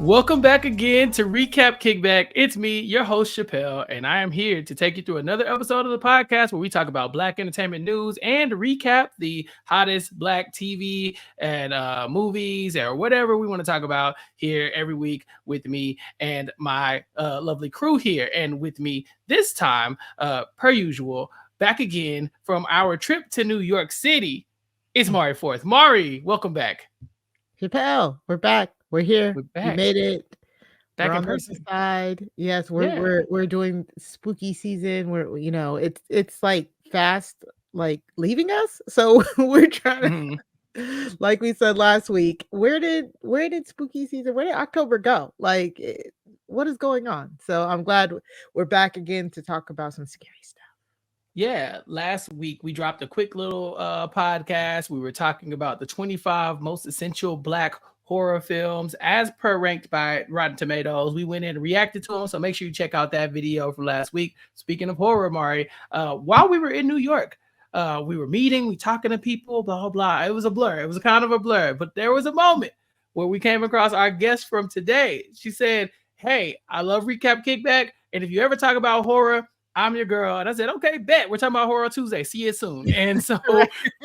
Welcome back again to Recap Kickback. It's me, your host, Chappell, and I am here to take you through another episode of the podcast where we talk about Black entertainment news and recap the hottest Black TV and movies or whatever we want to talk about here every week with me and my lovely crew here. And with me this time, per usual, back again from our trip to New York City, it's Mari Forth. Mari, welcome back. Chappell, we're back. We're here. We're We back. made it. Back We're in on the person. side. Yes, we're doing spooky season. We're it's like fast, like leaving us. So we're trying to, like we said last week, where did spooky season? Where did October go? What is going on? So I'm glad we're back again to talk about some scary stuff. Yeah, last week we dropped a quick little podcast. We were talking about the 25 most essential Black horror films as per ranked by Rotten Tomatoes. We went in and reacted to them, so make sure you check out that video from last week. Speaking of horror, Mari, while we were in New York, we were meeting, we talking to people, blah, blah, blah. It was a blur. It was kind of a blur, but there was a moment where we came across our guest from today. She said, "Hey, I love Recap Kickback, and if you ever talk about horror, I'm your girl." And I said, "Okay, bet. We're talking about Horror Tuesday. See you soon." And so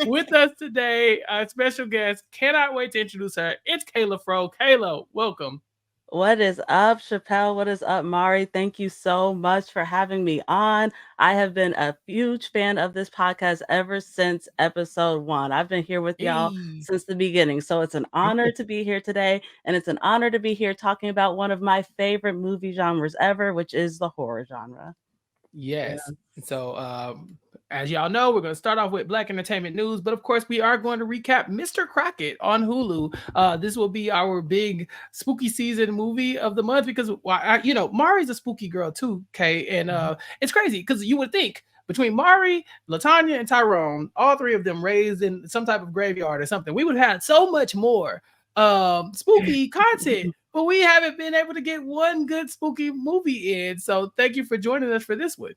with us today, our special guest, cannot wait to introduce her. It's Kayla Fro. Kayla, welcome. What is up, Chappell? What is up, Mari? Thank you so much for having me on. I have been a huge fan of this podcast ever since episode 1. I've been here with y'all since the beginning. So it's an honor to be here today. And it's an honor to be here talking about one of my favorite movie genres ever, which is the horror genre. Yes. Yeah. So, as y'all know, we're going to start off with Black entertainment news, but of course, we are going to recap Mr. Crocket on Hulu. This will be our big spooky season movie of the month because, Mari's a spooky girl too, Kay, and it's crazy because you would think between Mari, Latanya, and Tyrone, all three of them raised in some type of graveyard or something, we would have had so much more spooky content. But we haven't been able to get one good spooky movie in. So thank you for joining us for this one.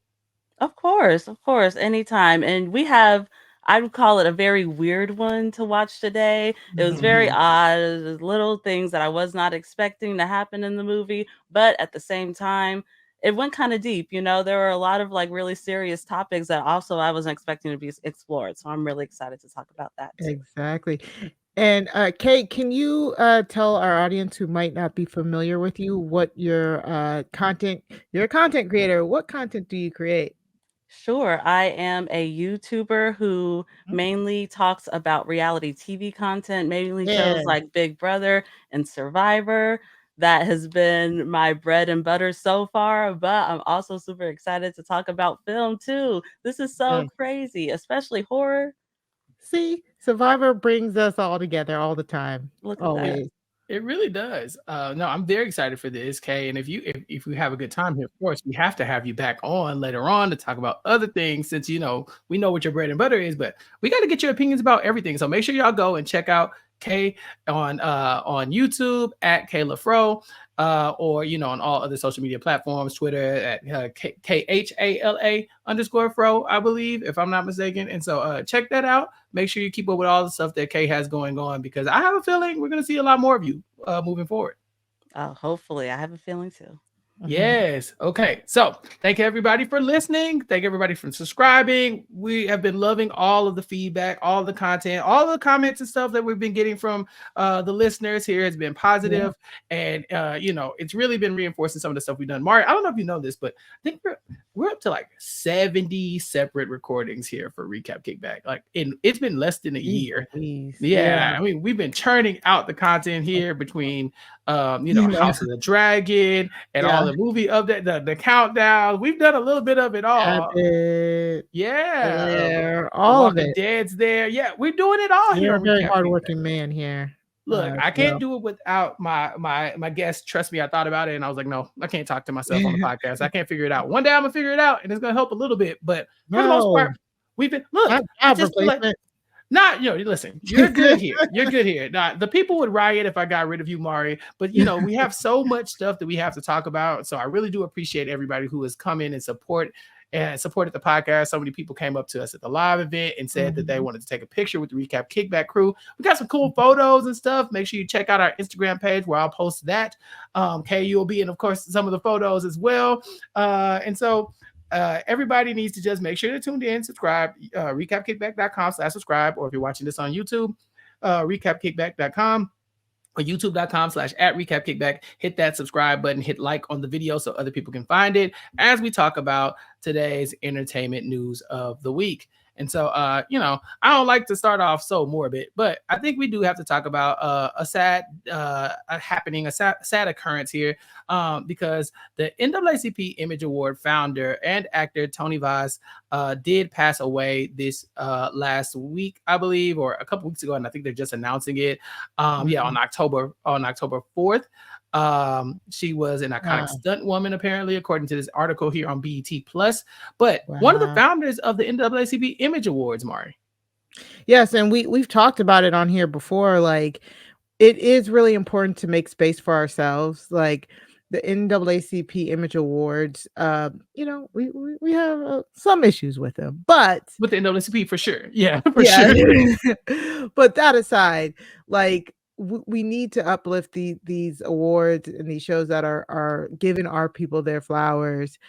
Of course, anytime. And we have, I would call it a very weird one to watch today. It was very odd. It was little things that I was not expecting to happen in the movie. But at the same time, it went kind of deep. There were a lot of like really serious topics that also I wasn't expecting to be explored. So I'm really excited to talk about that too. Exactly. And Kate, can you tell our audience who might not be familiar with you what you're a content creator. What content do you create? Sure. I am a YouTuber who mainly talks about reality TV content, mainly shows like Big Brother and Survivor. That has been my bread and butter so far, but I'm also super excited to talk about film too. This is so crazy, especially horror. See, Survivor brings us all together all the time. Look at always. that. It really does. No, I'm very excited for this, Kay. And if we have a good time here, of course, we have to have you back on later on to talk about other things since we know what your bread and butter is, but we got to get your opinions about everything. So make sure y'all go and check out Kay on YouTube at Kayla Fro, or on all other social media platforms, Twitter at KHALA_Fro, I believe, if I'm not mistaken. And so check that out. Make sure you keep up with all the stuff that Kay has going on because I have a feeling we're going to see a lot more of you moving forward. Hopefully, I have a feeling too. Yes. Okay. So thank you everybody for listening. Thank everybody for subscribing. We have been loving all of the feedback, all the content, all the comments and stuff that we've been getting from the listeners here has been positive. And it's really been reinforcing some of the stuff we've done. Mari, I don't know if you know this, but I think we're up to like 70 separate recordings here for Recap Kickback. It's been less than a year. Yeah. I mean, we've been churning out the content here between House of the Dragon and all the movie update, the countdown. We've done a little bit of it all. All of it. Dead's there. Yeah, we're doing it all here. You're a very hardworking man here. Look, I can't do it without my guest. Trust me, I thought about it and I was like, no, I can't talk to myself on the podcast. I can't figure it out. One day I'm gonna figure it out and it's gonna help a little bit. But for the most part, we've been listen, you're good here. You're good here. Now, the people would riot if I got rid of you, Mari. But we have so much stuff that we have to talk about. So I really do appreciate everybody who has come in and support and supported the podcast. So many people came up to us at the live event and said that they wanted to take a picture with the Recap Kickback crew. We got some cool photos and stuff. Make sure you check out our Instagram page where I'll post that. KU will be in, of course, some of the photos as well. And so everybody needs to just make sure to tune in, subscribe, recapkickback.com/subscribe, or if you're watching this on YouTube, recapkickback.com or youtube.com/@recapkickback. Hit that subscribe button, hit like on the video so other people can find it as we talk about today's entertainment news of the week. And so, I don't like to start off so morbid, but I think we do have to talk about a sad occurrence here, because the NAACP Image Award founder and actor Toni Vaz did pass away this last week, I believe, or a couple weeks ago, and I think they're just announcing it. On October 4th. She was an iconic stunt woman, apparently, according to this article here on BET Plus. But one of the founders of the NAACP Image Awards, Mari. Yes, and we've talked about it on here before. Like, it is really important to make space for ourselves. Like the NAACP Image Awards, we have some issues with them, but with the NAACP for sure, sure. But that aside, like, we need to uplift these awards and these shows that are giving our people their flowers,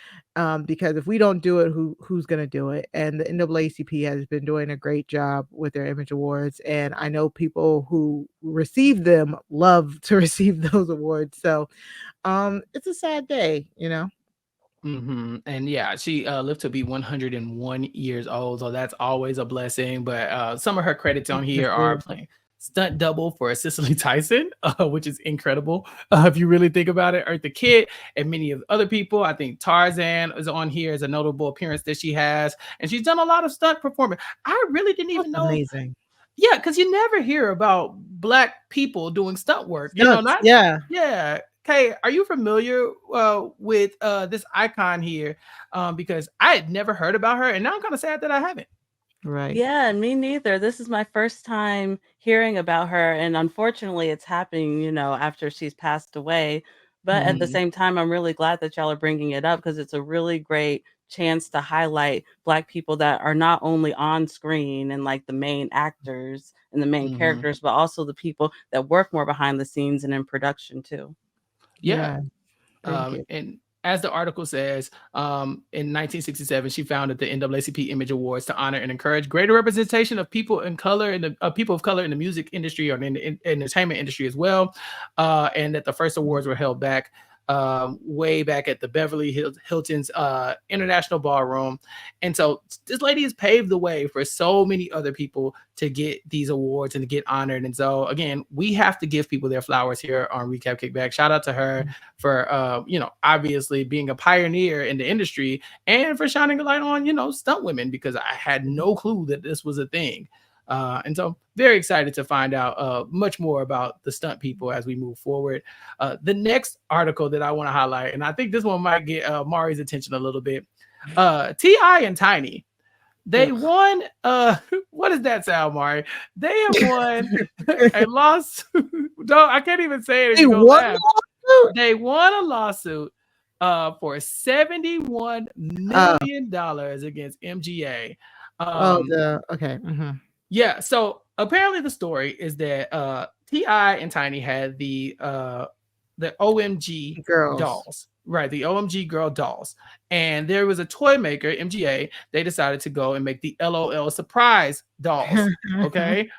because if we don't do it, who's going to do it? And the NAACP has been doing a great job with their Image Awards, and I know people who receive them love to receive those awards. So it's a sad day, And she lived to be 101 years old, so that's always a blessing. But some of her credits on here are playing stunt double for Cicely Tyson, which is incredible if you really think about it. Eartha Kitt and many of other people. I think Tarzan is on here as a notable appearance that she has, and she's done a lot of stunt performance. I really didn't even know. Amazing. Yeah, because you never hear about Black people doing stunt work. Yeah. Kay, are you familiar with this icon here? Because I had never heard about her, and now I'm kind of sad that I haven't. Right. Yeah, me neither. This is my first time hearing about her, and unfortunately it's happening, after she's passed away. But at the same time, I'm really glad that y'all are bringing it up, because it's a really great chance to highlight Black people that are not only on screen and like the main actors and the main characters, but also the people that work more behind the scenes and in production too. Yeah. And as the article says, in 1967, she founded the NAACP Image Awards to honor and encourage greater representation of people in color and people of color in the music industry or in the entertainment industry as well. And that the first awards were held back way back at the Beverly Hilton's International Ballroom. And so this lady has paved the way for so many other people to get these awards and to get honored. And so again, we have to give people their flowers here on Recap Kickback. Shout out to her for obviously being a pioneer in the industry and for shining a light on stunt women, because I had no clue that this was a thing. And so very excited to find out much more about the stunt people as we move forward. The next article that I want to highlight, and I think this one might get Mari's attention a little bit. T.I. and Tiny, they won. What does that sound, Mari? They have won a lawsuit. No, I can't even say it. They won a lawsuit for $71 million against MGA. Okay. Yeah, so apparently the story is that T.I. and Tiny had the OMG Girls. dolls, right? The OMG girl dolls, and there was a toy maker, MGA. They decided to go and make the LOL surprise dolls. Okay,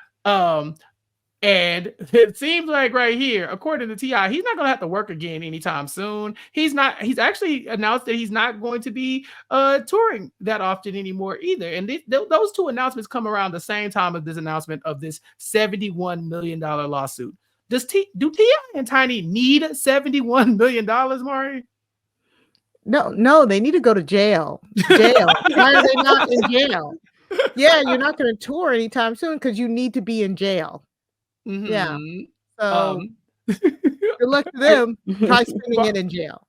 and it seems like right here, according to T.I., he's not going to have to work again anytime soon. He's actually announced that he's not going to be touring that often anymore either. And those two announcements come around the same time as this announcement of this $71 million lawsuit. Do T.I. and Tiny need $71 million, Mari? No, they need to go to jail. Why are they not in jail? Yeah, you're not going to tour anytime soon because you need to be in jail. Yeah. So good luck to them. Try spending it in jail.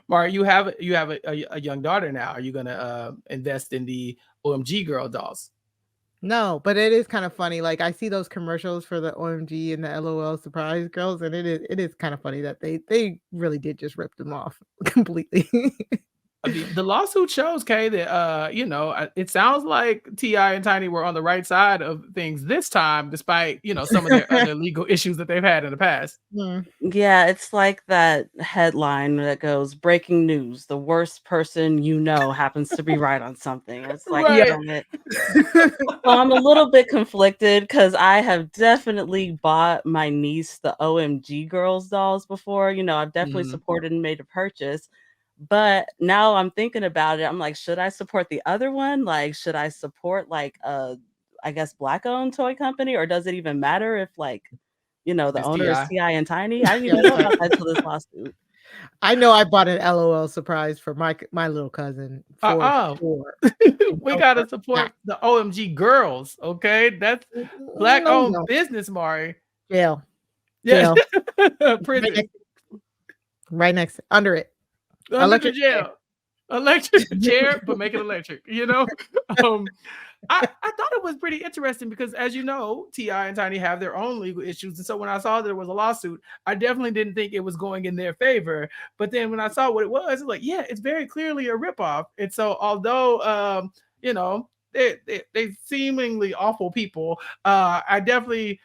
Mari, you have a young daughter now. Are you gonna invest in the OMG girl dolls? No, but it is kind of funny. Like, I see those commercials for the OMG and the LOL surprise girls, and it is kind of funny that they really did just rip them off completely. I mean, the lawsuit shows, Kay, that it sounds like T.I. and Tiny were on the right side of things this time, despite some of their other legal issues that they've had in the past. Yeah, it's like that headline that goes, "Breaking news: the worst person you know happens to be right on something." It's like, Right. damn it. Well, I'm a little bit conflicted because I have definitely bought my niece the OMG Girls dolls before. I've definitely Mhm. supported and made a purchase. But now I'm thinking about it. I'm like, should I support the other one? Like, should I support like I guess black-owned toy company, or does it even matter if the It's owner is T.I. T.I. and Tiny? I didn't even know about that until this lawsuit. I know I bought an LOL surprise for my little cousin for sure. We gotta support the OMG Girls, okay? That's black-owned No. business, Mari. Jail. Yeah. Jail. Prison. Right next, under it. Under Electric the jail. Electric chair, but make it electric, I thought it was pretty interesting because, as you know, T.I. and Tiny have their own legal issues. And so when I saw there was a lawsuit, I definitely didn't think it was going in their favor. But then when I saw what it was like, yeah, it's very clearly a ripoff. And so although, they seemingly awful people, I definitely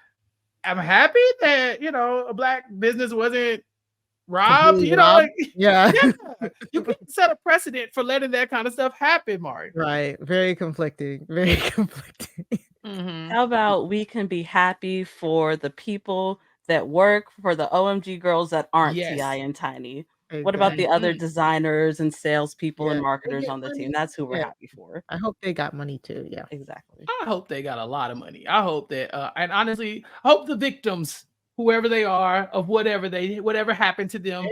am happy that, a black business wasn't robbed. robbed. Yeah. You can set a precedent for letting that kind of stuff happen, Mari. Right. Very conflicting. Very conflicting. How about we can be happy for the people that work for the OMG Girls that aren't T.I. and Tiny? What about the other designers and salespeople and marketers on the team? That's who we're happy for. I hope they got money too. Yeah, exactly. I hope they got a lot of money. I hope that, and honestly, I hope the victims, whoever they are, of whatever happened to them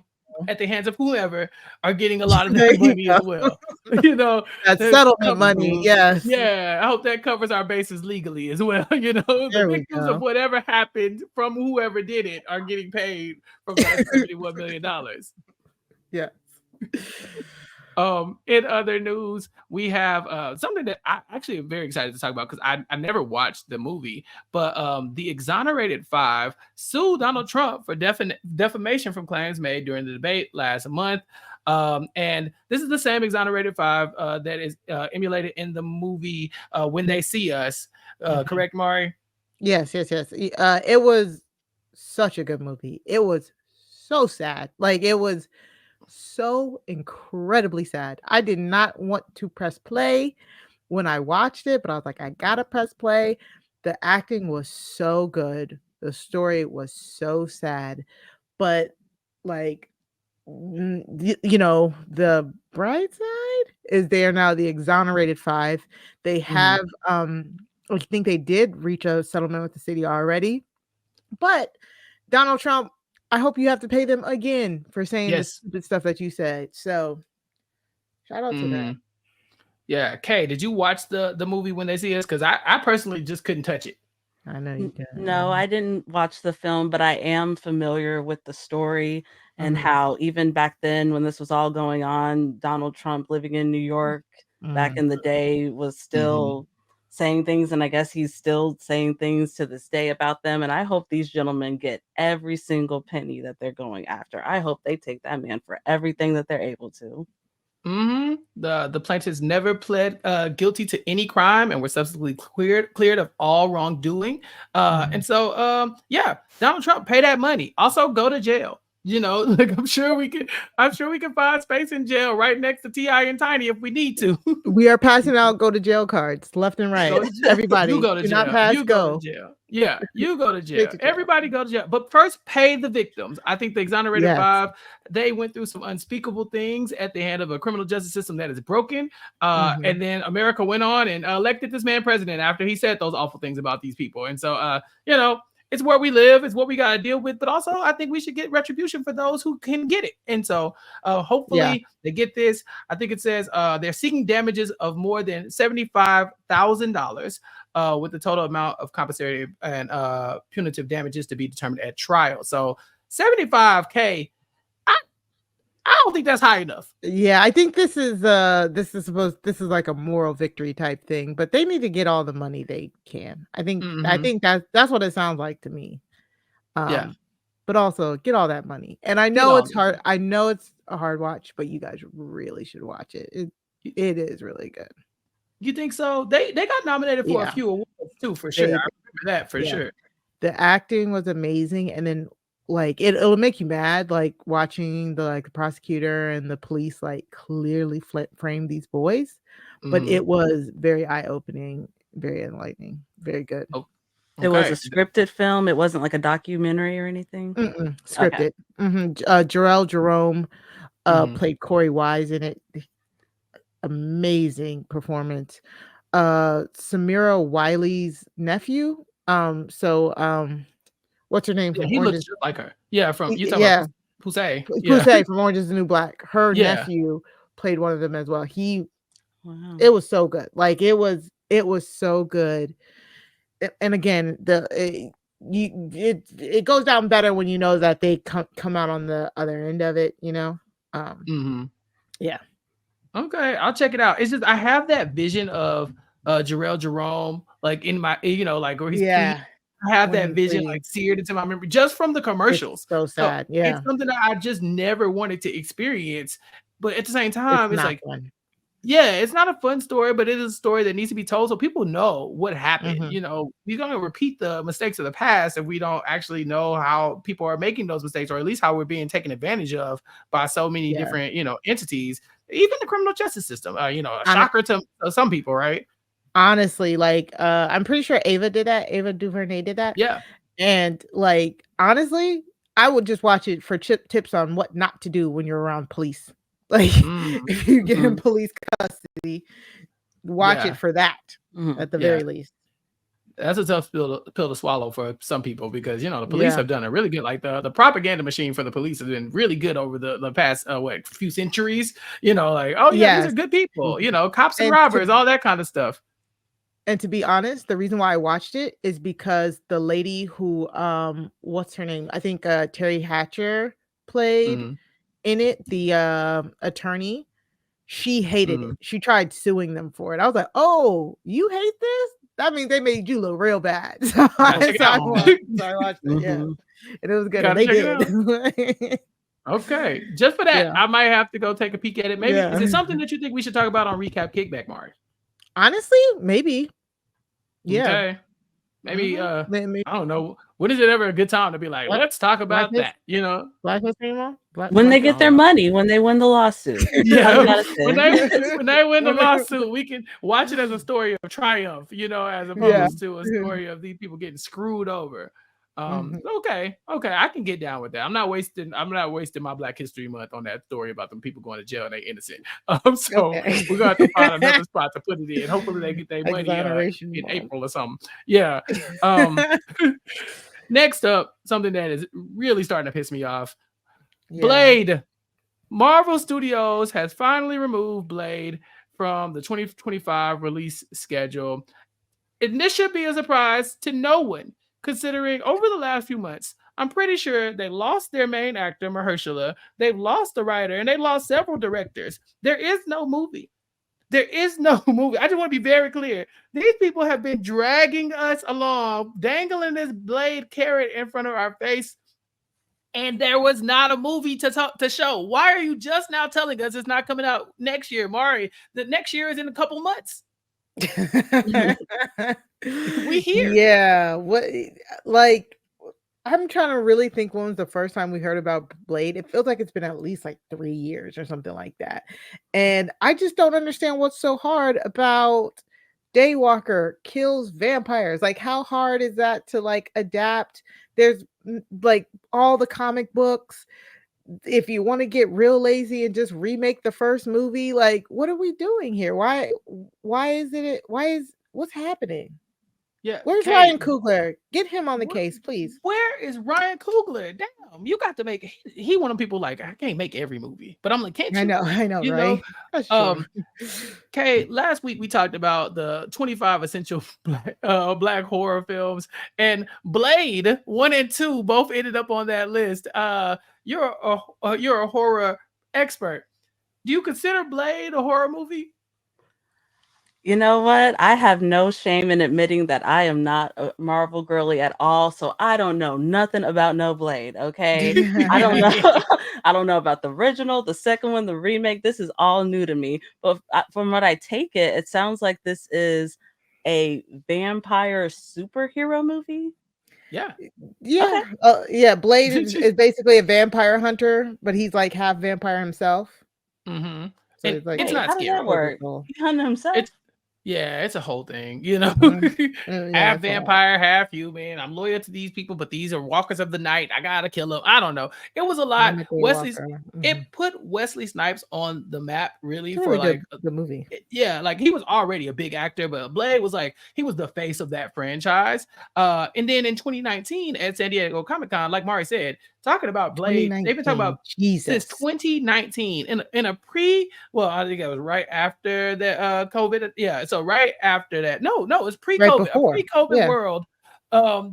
at the hands of whoever, are getting a lot of that money as well. That settlement money. Yes. Yeah, I hope that covers our bases legally as well. The victims of whatever happened from whoever did it are getting paid from that $71 million. Yeah. In other news, we have something that I actually am very excited to talk about because I never watched the movie, but the Exonerated 5 sued Donald Trump for defamation from claims made during the debate last month. And this is the same Exonerated 5 that is emulated in the movie When They See Us. Correct, Mari? Yes. It was such a good movie. It was so sad. Like, it was so incredibly sad. I did not want to press play when I watched it, but I was like, I gotta press play. The acting was so good. The story was so sad. But like, the bright side is they are now the Exonerated 5. They have I think they did reach a settlement with the city already. But Donald Trump, I hope you have to pay them again for saying the stupid stuff that you said. So shout out to them. Yeah. Kay, did you watch the movie When They See Us? Because I personally just couldn't touch it. I know you did. No, I didn't watch the film, but I am familiar with the story and how even back then when this was all going on, Donald Trump living in New York back in the day was still saying things, and I guess he's still saying things to this day about them. And I hope these gentlemen get every single penny that they're going after. I hope they take that man for everything that they're able to. The plaintiffs never pled guilty to any crime and were subsequently cleared of all wrongdoing. And so Donald Trump, pay that money. Also go to jail. I'm sure we can find space in jail right next to T.I. and Tiny if we need to. We are passing out go to jail cards left and right. Everybody, you go to jail. Not pass, you go to jail. Yeah, you go to jail. Everybody go to jail. But first, pay the victims. I think the Exonerated 5, they went through some unspeakable things at the hand of a criminal justice system that is broken. And then America went on and elected this man president after he said those awful things about these people. And so, it's where we live. It's what we got to deal with. But also, I think we should get retribution for those who can get it. And so hopefully they get this. I think it says they're seeking damages of more than $75,000 with the total amount of compensatory and punitive damages to be determined at trial. So $75K, I don't think that's high enough. Yeah, I think this is like a moral victory type thing, but they need to get all the money they can. I think that's what it sounds like to me. but also get all that money. And I know it's hard. I know it's a hard watch, but you guys really should watch it. It is really good. You think so? They got nominated for a few awards too, for sure. I remember that for sure. The acting was amazing, and then like it'll make you mad, like watching the prosecutor and the police like clearly frame these boys, but it was very eye-opening, very enlightening, very good. Oh, okay. It was a scripted film. It wasn't like a documentary or anything. Scripted. Jarrell Jerome played Corey Wise in it. Amazing performance. Samira Wiley's nephew. What's her name? Yeah, he looks just like her. Yeah, from you talking about Poussey. Poussey from Orange Is the New Black. Her nephew played one of them as well. It was so good. Like it was so good. And again, it goes down better when you know that they come out on the other end of it, you know. Yeah. Okay, I'll check it out. It's just I have that vision of Jarrell Jerome, like in my, like where he's I have that vision like seared into my memory just from the commercials. It's so sad. It's something that I just never wanted to experience. But at the same time, it's like fun. Yeah, it's not a fun story, but it is a story that needs to be told so people know what happened. You know, we're going to repeat the mistakes of the past if we don't actually know how people are making those mistakes, or at least how we're being taken advantage of by so many different, entities, even the criminal justice system, a shocker to some people, right? Honestly, like, I'm pretty sure Ava did that. Ava DuVernay did that. Yeah. And like, honestly, I would just watch it for tips on what not to do when you're around police. Like if you get in police custody, watch it for that at the very least. That's a tough pill to swallow for some people because the police have done a really good, like the propaganda machine for the police has been really good over the past few centuries. These are good people. Cops and robbers, all that kind of stuff. And to be honest, the reason why I watched it is because the lady who what's her name? I think Terry Hatcher played in it, the attorney, she hated it. She tried suing them for it. I was like, oh, you hate this? That means they made you look real bad. So I watched it. Yeah. And it was good. And they did. Okay. Just for that, I might have to go take a peek at it. Maybe is it something that you think we should talk about on Recap Kickback, Mari? Honestly, maybe. Yeah. Okay. Maybe I don't know. When is it ever a good time to be like, let's talk about that? Black History Month? When they get their money, when they win the lawsuit. When they win the lawsuit, we can watch it as a story of triumph, as opposed to a story of these people getting screwed over. Okay, I can get down with that. I'm not wasting my Black History Month on that story about them people going to jail and they innocent. So we're gonna have to find another spot to put it in. Hopefully they get their money in April or something. Yeah. Next up, something that is really starting to piss me off. Blade. Marvel Studios has finally removed Blade from the 2025 release schedule. And this should be a surprise to no one, considering over the last few months, I'm pretty sure they lost their main actor, Mahershala. They've lost the writer, and they lost several directors. There is no movie. I just want to be very clear. These people have been dragging us along, dangling this Blade carrot in front of our face, and there was not a movie to show. Why are you just now telling us it's not coming out next year, Mari? The next year is in a couple months. We here. Yeah. What? Like, I'm trying to really think when was the first time we heard about Blade. It feels like it's been at least like 3 years or something like that. And I just don't understand what's so hard about Daywalker kills vampires. Like, how hard is that to like adapt? There's like all the comic books. If you want to get real lazy and just remake the first movie, like, what are we doing here? What's happening? Yeah. Where's Ryan Coogler? Get him on the case, please. Where is Ryan Coogler? Damn, you got to make he one of them people like, I can't make every movie, but I'm like, can't you? I know, you right? Know? Okay, last week we talked about the 25 essential black horror films, and Blade 1 and 2 both ended up on that list. You're a horror expert. Do you consider Blade a horror movie? You know what? I have no shame in admitting that I am not a Marvel girly at all, so I don't know nothing about no Blade, okay? I don't know I don't know about the original, the second one, the remake. This is all new to me. But from what I take it, it sounds like this is a vampire superhero movie. Yeah. Yeah. Okay. Yeah. Blade is basically a vampire hunter, but he's like half vampire himself. Mm-hmm. So And he's like, it's Wait, not how does scary. that work? He hunted himself? It's Yeah, it's a whole thing, you know. yeah, Half vampire, half human. I'm loyal to these people, but these are walkers of the night. I gotta kill them. I don't know. It was a lot. It put Wesley Snipes on the map, really, it's for really like good movie. Yeah, like he was already a big actor, but Blade was like he was the face of that franchise. And then in 2019 at San Diego Comic-Con, like Mari said, talking about Blade, they've been talking about since 2019 in a well, I think it was right after the COVID. Yeah, so right after that. No, it's pre-COVID. A pre-COVID world.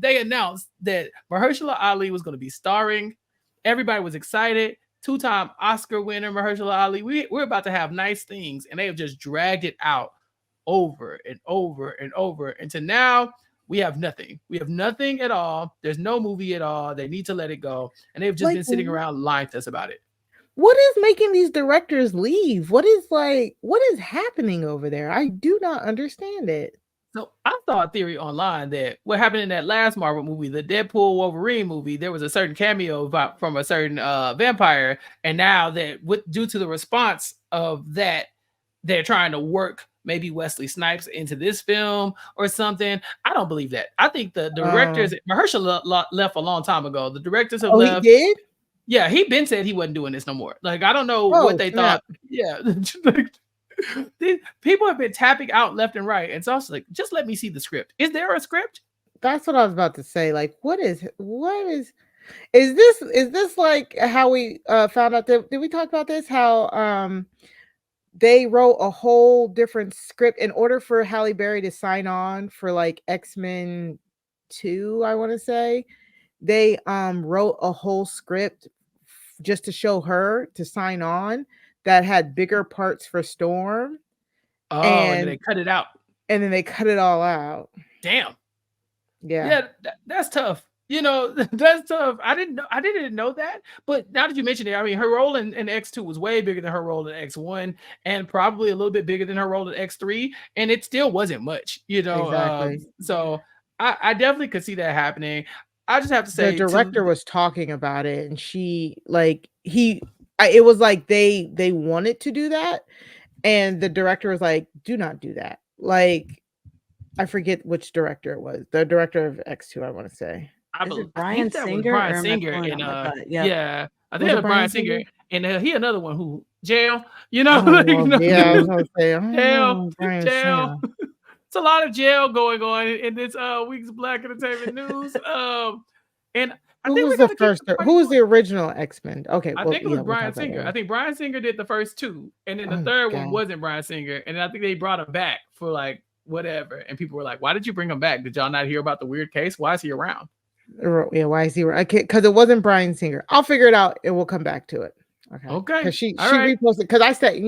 They announced that Mahershala Ali was going to be starring. Everybody was excited. 2-time Oscar winner Mahershala Ali. We're about to have nice things, and they have just dragged it out over and over and over. And to now, we have nothing. We have nothing at all. There's no movie at all. They need to let it go. And they've just been sitting around lying to us about it. What is making these directors leave? What is happening over there? I do not understand it. So I saw a theory online that what happened in that last Marvel movie, the Deadpool Wolverine movie, there was a certain cameo from a certain vampire. And now that due to the response of that, they're trying to work maybe Wesley Snipes into this film or something. I don't believe that. I think the directors, Mahershala left a long time ago. The directors have left. He did? Yeah, he been said he wasn't doing this no more. Like, I don't know what they thought. Yeah. People have been tapping out left and right. And so I was like, just let me see the script. Is there a script? That's what I was about to say. Like, is this like how we found out that, did we talk about this? How they wrote a whole different script in order for Halle Berry to sign on for like X-Men 2, I want to say. They wrote a whole script just to show her to sign on that had bigger parts for Storm. Oh, and they cut it out. And then they cut it all out. Damn. Yeah. That's tough. You know, that's tough. I didn't know that. But now that you mentioned it, I mean, her role in X2 was way bigger than her role in X1, and probably a little bit bigger than her role in X3, and it still wasn't much, you know. Exactly. So I definitely could see that happening. I just have to say, the director was talking about it, and it was like they wanted to do that, and the director was like, "Do not do that." Like, I forget which director it was. The director of X2, I want to say. I think that was Bryan Singer, and yeah, I think it was Bryan Singer, and he another one who jail. You know, yeah, I was gonna say jail. It's a lot of jail going on in this week's Black Entertainment News. And I think who was the original X-Men? Okay, I think it was Bryan Singer. I think Bryan Singer did the first 2, and then the third one wasn't Bryan Singer, and I think they brought him back for like whatever. And people were like, "Why did you bring him back? Did y'all not hear about the weird case? Why is he around?" Yeah, why is he around? Because it wasn't Bryan Singer. I'll figure it out, and we'll come back to it. Okay. Because she reposted. Because I said,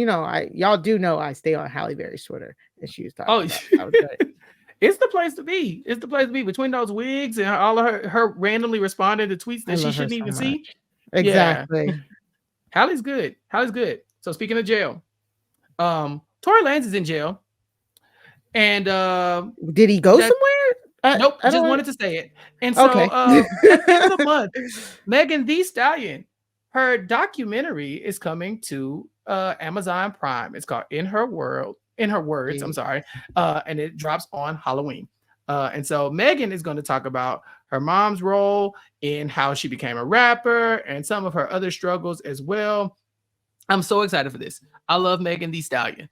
y'all do know I stay on Halle Berry's Twitter, and she was talking about it. It's the place to be. It's the place to be between those wigs and all of her randomly responding to tweets that she shouldn't even see. Exactly. Yeah. Halle's good. So speaking of jail, Tory Lanez is in jail. And did he go somewhere? Nope. I just wanted to say it. And so at the end of the month, Megan Thee Stallion, her documentary is coming to Amazon Prime. It's called In Her Words, I'm sorry. And it drops on Halloween. And so Megan is going to talk about her mom's role in how she became a rapper and some of her other struggles as well. I'm so excited for this. I love Megan Thee Stallion.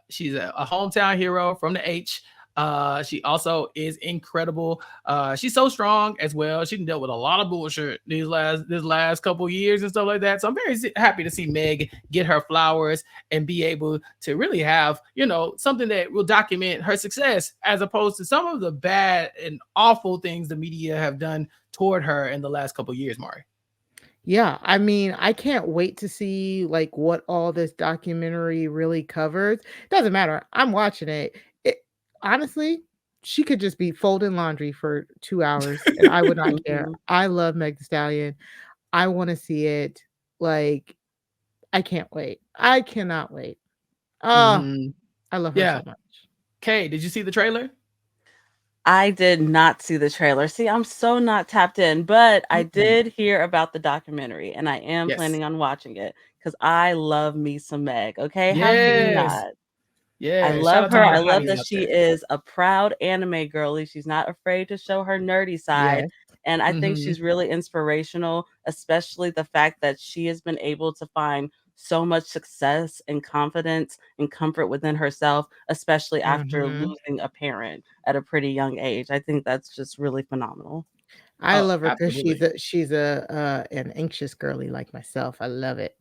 She's a hometown hero from the H. She also is incredible. She's so strong as well. She dealt with a lot of bullshit this last couple years and stuff like that. So I'm very happy to see Meg get her flowers and be able to really have, something that will document her success as opposed to some of the bad and awful things the media have done toward her in the last couple years, Mari. Yeah, I mean, I can't wait to see like what all this documentary really covers. Doesn't matter. I'm watching it. It honestly, she could just be folding laundry for 2 hours and I would not care. Mhm. I love Meg Thee Stallion. I want to see it. Like, I can't wait. I cannot wait. Oh, Mhm. I love her Yeah. so much. Kay, did you see the trailer? I did not see the trailer. See, I'm so not tapped in, but I did hear about the documentary and I am Yes. planning on watching it because I love me some Meg. Okay. How can you Yes. not? I Yeah. Shout love out to her. all I the love hotties that out she there. is a proud anime girly. She's not afraid to show her nerdy side. Yes. And I think Mhm. she's really inspirational, especially the fact that she has been able to find so much success and confidence and comfort within herself, especially after Mhm. losing a parent at a pretty young age. I think that's just really phenomenal. I Oh, love her because absolutely. she's a an anxious girly like myself. I love it.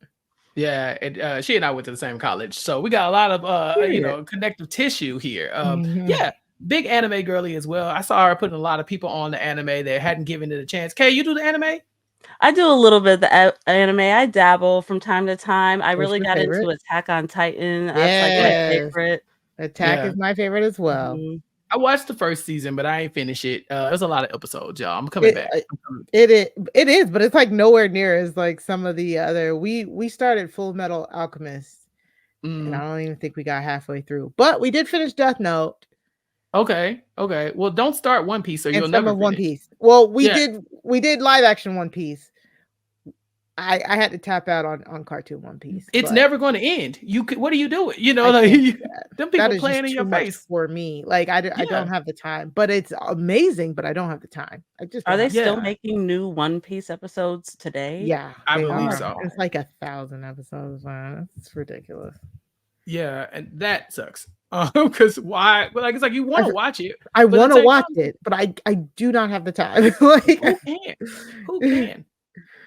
Yeah, and she and I went to the same college, so we got a lot of Period. connective tissue here. Mhm. Yeah, big anime girly as well. I saw her putting a lot of people on the anime that hadn't given it a chance. Kay, you do the anime? I do a little bit of the anime. I dabble from time to time. I What's really your got into favorite? Attack on Titan. That's like my Yes. favorite. Attack Yeah, is my favorite as well. Mhm. I watched the first season, but I ain't finished it. There's a lot of episodes, y'all. I'm coming It back. uh, it is, but it's like nowhere near as like some of the other we started Full Metal Alchemist, and I Mm, don't even think we got halfway through. But we did finish Death Note okay, okay. Well, don't start One Piece, or and you'll some never of One finish. Piece. Well, Yeah, we did live action One Piece. I had to tap out on cartoon One Piece, it's but never going to end. You could, what are you doing? I Like can't do that. them That people is just playing in too your much face. for me. Like, I don't Yeah, have the time, but it's amazing, but I don't have the time. I just Are don't they have the still yeah, time. making new One Piece episodes today? Yeah, I they believe Oh are. so. It's God. like 1,000 episodes, man. It's ridiculous. Yeah, and that sucks. Because why? But like, it's like you want I to watch it, I but at the wanna same watch time, it, but I do not have the time. Like who can? Who can?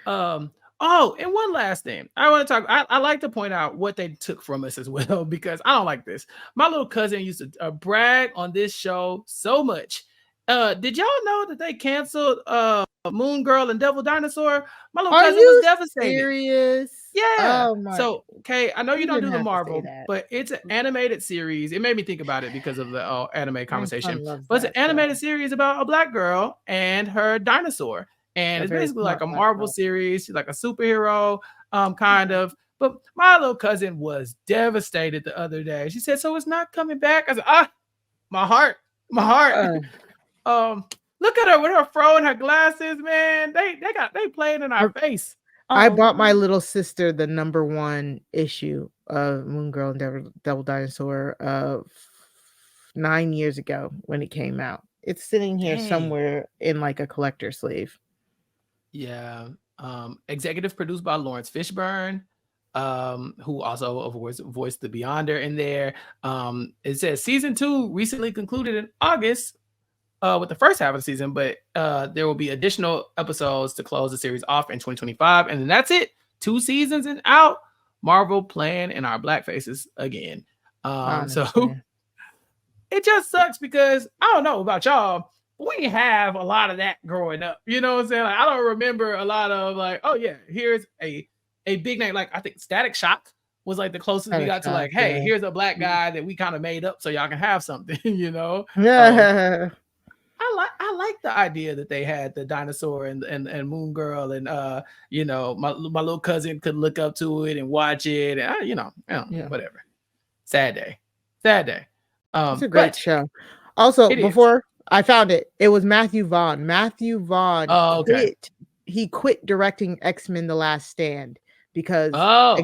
Um. Oh, and one last thing, I want to talk. I like to point out what they took from us as well because I don't like this. My little cousin used to brag on this show so much. Did y'all know that they canceled Moon Girl and Devil Dinosaur? My little Are cousin was you devastated. serious? Yeah. Oh my, So, okay, I know you you don't didn't do the have to say Marvel, that. but it's an animated series. It made me think about it because of the anime My conversation. son loves But it's an that show. animated series about a black girl and her dinosaur. And A it's very basically like smart a black Marvel girl. series. She's like a superhero, kind of. But my little cousin was devastated the other day. She said, "So it's not coming back." I said, my heart, my heart. Uh, um, Look at her with her fro and her glasses, man. They playing in I our face. I Oh bought my no. little sister the number 1 issue of Moon Girl and Devil Dinosaur, 9 years ago when it came out. It's sitting here Dang. somewhere in, like, a collector sleeve. Yeah. Executive produced by Lawrence Fishburne, who also, of course, voiced the Beyonder in there. It says season 2 recently concluded in August with the first half of the season, but there will be additional episodes to close the series off in 2025. And then that's it. 2 seasons and out. Marvel playing in our black faces again. So Honestly. it just sucks because I don't know about y'all, but we didn't have a lot of that growing up. You know what I'm saying? Like, I don't remember a lot of like, oh yeah, here's a big name. Like I think Static Shock was like the closest we Kinda got to like, shocked, hey, yeah. here's a black Mhm. guy that we kind of made up so y'all can have something, Yeah. I like the idea that they had the dinosaur and Moon Girl and my little cousin could look up to it and watch it and Yeah. whatever. Sad day. Sad day. It's a great But show. Also, it is. before I found it, it was Matthew Vaughn. Matthew Vaughn Oh, okay. quit directing X-Men: The Last Stand because Oh,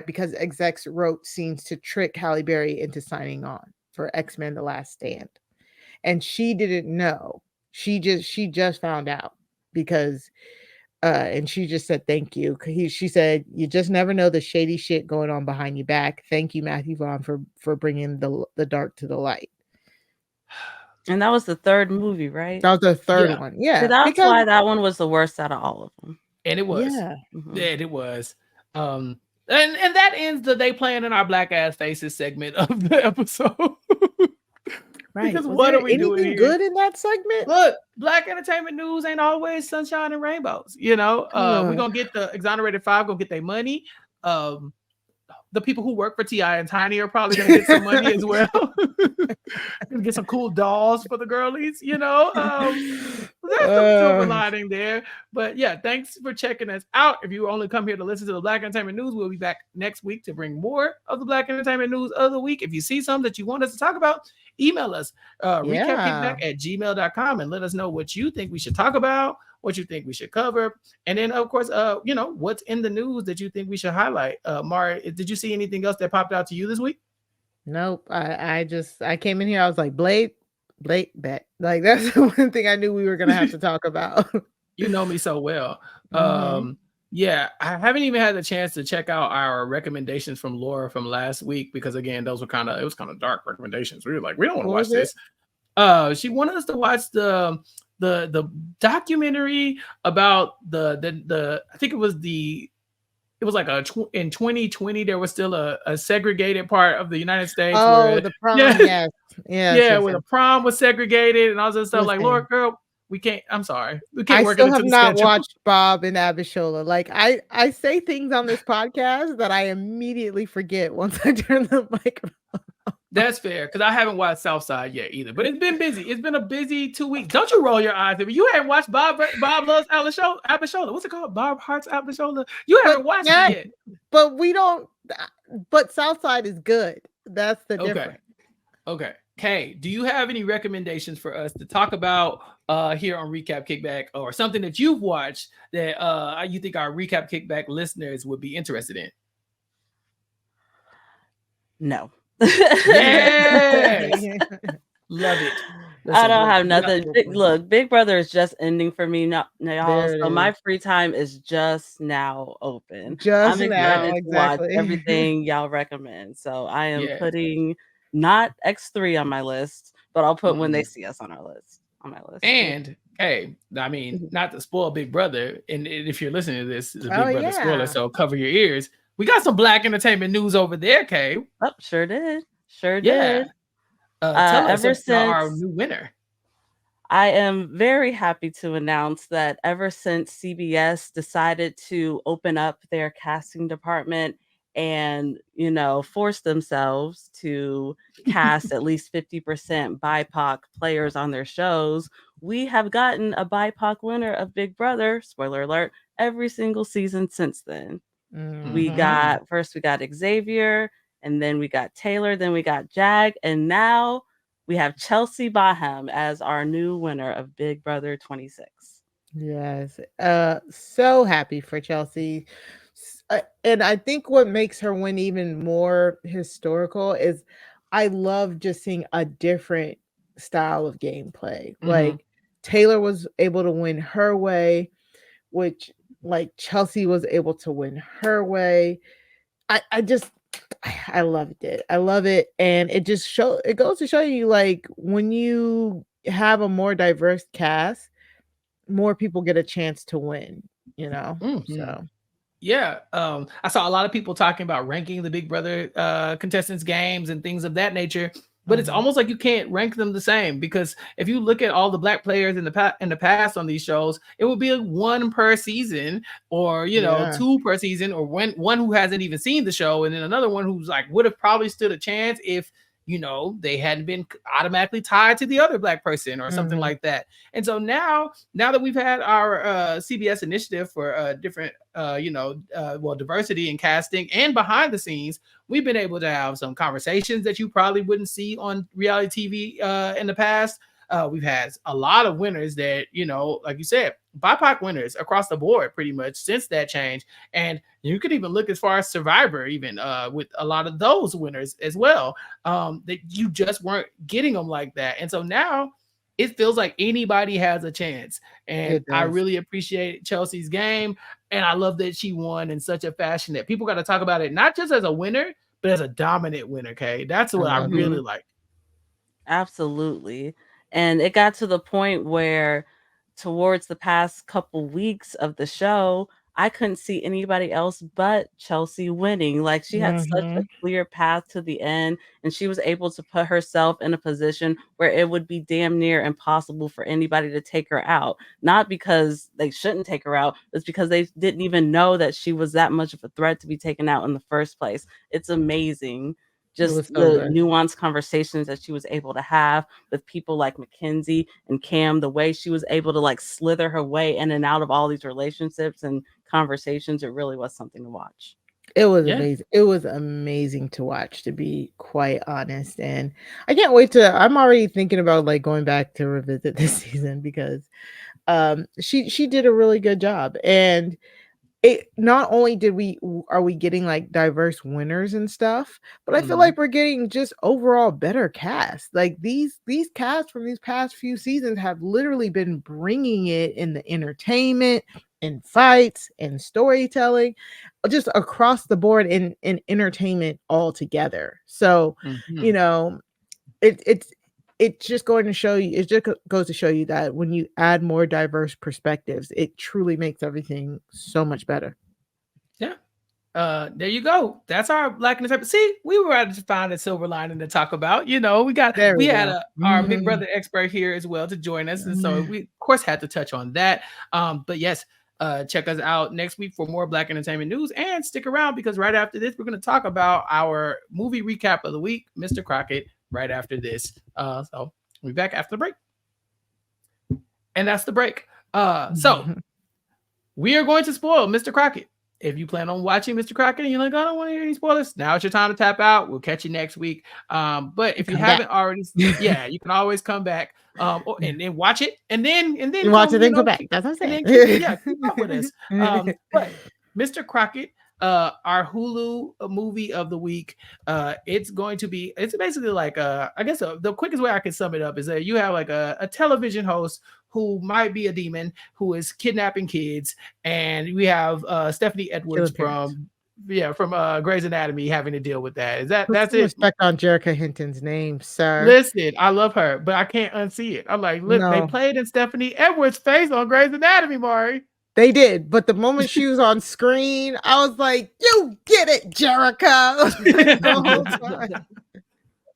because execs wrote scenes to trick Halle Berry into signing on for X-Men: The Last Stand. And she didn't know. She just found out because and she just said thank you. She said you just never know the shady shit going on behind your back. Thank you, Matthew Vaughn, for bringing the dark to the light. And that was the third movie, right? That was the third yeah. one. See, Yeah, that's because why that one was the worst out of all of them. And it was. yeah, Mhm. Yeah, it was. And that ends the they playing in our black ass faces segment of the episode. Right. Because Was what there are we doing anything here? good in that segment? Look, Black entertainment news ain't always sunshine and rainbows. You know, we're gonna get the Exonerated 5, gonna get their money. The people who work for T.I. and Tiny are probably gonna get some money as well. Gonna get some cool dolls for the girlies, you know. There's some silver lining there. But yeah, thanks for checking us out. If you only come here to listen to the Black Entertainment News, we'll be back next week to bring more of the Black Entertainment News of the week. If you see something that you want us to talk about, email us recapkickback@gmail.com and let us know what you think we should talk about, what you think we should cover, and then of course what's in the news that you think we should highlight. Mari, did you see anything else that popped out to you this week? Nope. I came in here, I was like, Blade bet. Like that's the one thing I knew we were gonna have to talk about. You know me so well. Yeah, I haven't even had the chance to check out our recommendations from Laura from last week because again, those were kind of dark recommendations. We were like, we don't want to watch this. She wanted us to watch the documentary about the I think it was like in 2020 there was still a segregated part of the United States. Oh, the prom, yes. Where the prom was segregated and all this stuff. Like, Lord, girl, we can't. I'm sorry, we can't. I still have not watched Bob and Abishola. Like I say things on this podcast that I immediately forget once I turn the microphone. That's fair because I haven't watched Southside yet either. But it's been busy. It's been a busy 2 weeks. Don't you roll your eyes at me? You haven't watched Bob Loves Abishola. What's it called? Bob Hearts Abishola. You haven't watched it yet. But we don't. But Southside is good. That's the difference. Okay. Kay, do you have any recommendations for us to talk about here on Recap Kickback, or something that you've watched that you think our Recap Kickback listeners would be interested in? No. Yes. Love it. Listen, I don't have nothing. Look, Big Brother is just ending for me now, y'all. So my free time is just now open. I'm excited to watch everything y'all recommend. So I am putting not X3 on my list, but I'll put When They See Us on my list. And hey, I mean, not to spoil Big Brother, and if you're listening to this, it's a Big Brother spoiler, so cover your ears. We got some Black entertainment news over there, Kay. Oh, sure did. Tell us about our new winner. I am very happy to announce that ever since CBS decided to open up their casting department and, force themselves to cast at least 50% BIPOC players on their shows, we have gotten a BIPOC winner of Big Brother, spoiler alert, every single season since then. We got Xavier, and then we got Taylor, then we got Jag, and now we have Chelsie Baham as our new winner of Big Brother 26. Yes. So happy for Chelsie. And I think what makes her win even more historical is I love just seeing a different style of gameplay. Like Taylor was able to win her way, which like Chelsie was able to win her way. I loved it. I love it. And it goes to show you, like, when you have a more diverse cast, more people get a chance to win, So yeah, I saw a lot of people talking about ranking the Big Brother contestants' games and things of that nature, but it's almost like you can't rank them the same, because if you look at all the Black players in the past on these shows, it would be one per season, or two per season, or one who hasn't even seen the show, and then another one who's like would have probably stood a chance if they hadn't been automatically tied to the other Black person or something like that. And so now that we've had our CBS initiative for different, diversity in casting and behind the scenes, we've been able to have some conversations that you probably wouldn't see on reality TV in the past. We've had a lot of winners that, like you said, BIPOC winners across the board pretty much since that change. And you could even look as far as Survivor, even with a lot of those winners as well, that you just weren't getting them like that. And so now it feels like anybody has a chance. And I really appreciate Chelsea's game. And I love that she won in such a fashion that people got to talk about it, not just as a winner, but as a dominant winner, Kay. That's what I really like. Absolutely. And it got to the point where towards the past couple weeks of the show, I couldn't see anybody else but Chelsie winning. Like, she had such a clear path to the end, and she was able to put herself in a position where it would be damn near impossible for anybody to take her out. Not because they shouldn't take her out, it's because they didn't even know that she was that much of a threat to be taken out in the first place. It's amazing. Just the nuanced conversations that she was able to have with people like Mackenzie and Cam, the way she was able to like slither her way in and out of all these relationships and conversations, it really was something to watch. It was amazing. It was amazing to watch, to be quite honest. And I can't wait I'm already thinking about like going back to revisit this season because she did a really good job. And it not only are we getting like diverse winners and stuff, but I feel like we're getting just overall better cast. Like these casts from these past few seasons have literally been bringing it in the entertainment and fights and storytelling, just across the board in entertainment altogether. So you know, it's just going to show you, it just goes to show you that when you add more diverse perspectives, it truly makes everything so much better. Yeah. There you go. That's our Black Entertainment. See, we were able to find a silver lining to talk about. You know, we had our big brother expert here as well to join us. And so we, of course, had to touch on that. But yes, check us out next week for more Black Entertainment news, and stick around because right after this, we're going to talk about our movie recap of the week, Mr. Crocket, right after this. So we'll be back after the break. And that's the break. So we are going to spoil Mr. Crocket. If you plan on watching Mr. Crocket and you're like, I don't want to hear any spoilers, now it's your time to tap out. We'll catch you next week. But if you haven't already, you can always come back and then watch it, and then watch it, then come back. That's what I'm saying. Keep up with us. But Mr. Crocket, our Hulu movie of the week, it's basically like I guess the quickest way I can sum it up is that you have like a television host who might be a demon who is kidnapping kids, and we have Stephanie Edwards from Grey's Anatomy having to deal with that. That's it? Respect on Jerrika Hinton's name, sir. Listen, I love her, but I can't unsee it. I'm like, look, they played in Stephanie Edwards' face on Grey's Anatomy, Mari. They did, but the moment she was on screen, I was like, "You get it, Jerrika." The whole time.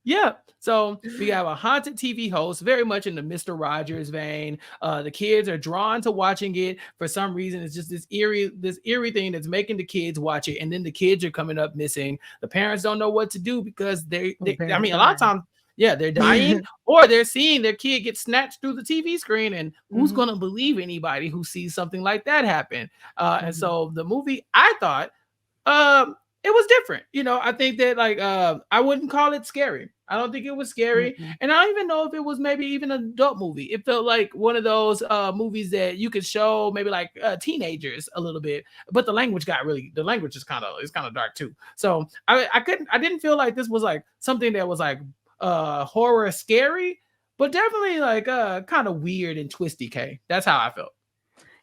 Yeah. So we have a haunted TV host, very much in the Mr. Rogers vein. The kids are drawn to watching it for some reason. It's just this eerie thing that's making the kids watch it, and then the kids are coming up missing. The parents don't know what to do because a lot of times, they're dying or they're seeing their kid get snatched through the TV screen, and who's going to believe anybody who sees something like that happen? And so the movie, I thought, it was different. You know, I think that I wouldn't call it scary. I don't think it was scary. And I don't even know if it was maybe even an adult movie. It felt like one of those movies that you could show maybe like teenagers a little bit, but the language is kind of dark too. So I didn't feel like this was like something that was like horror scary, but definitely like kind of weird and twisty. That's how I felt.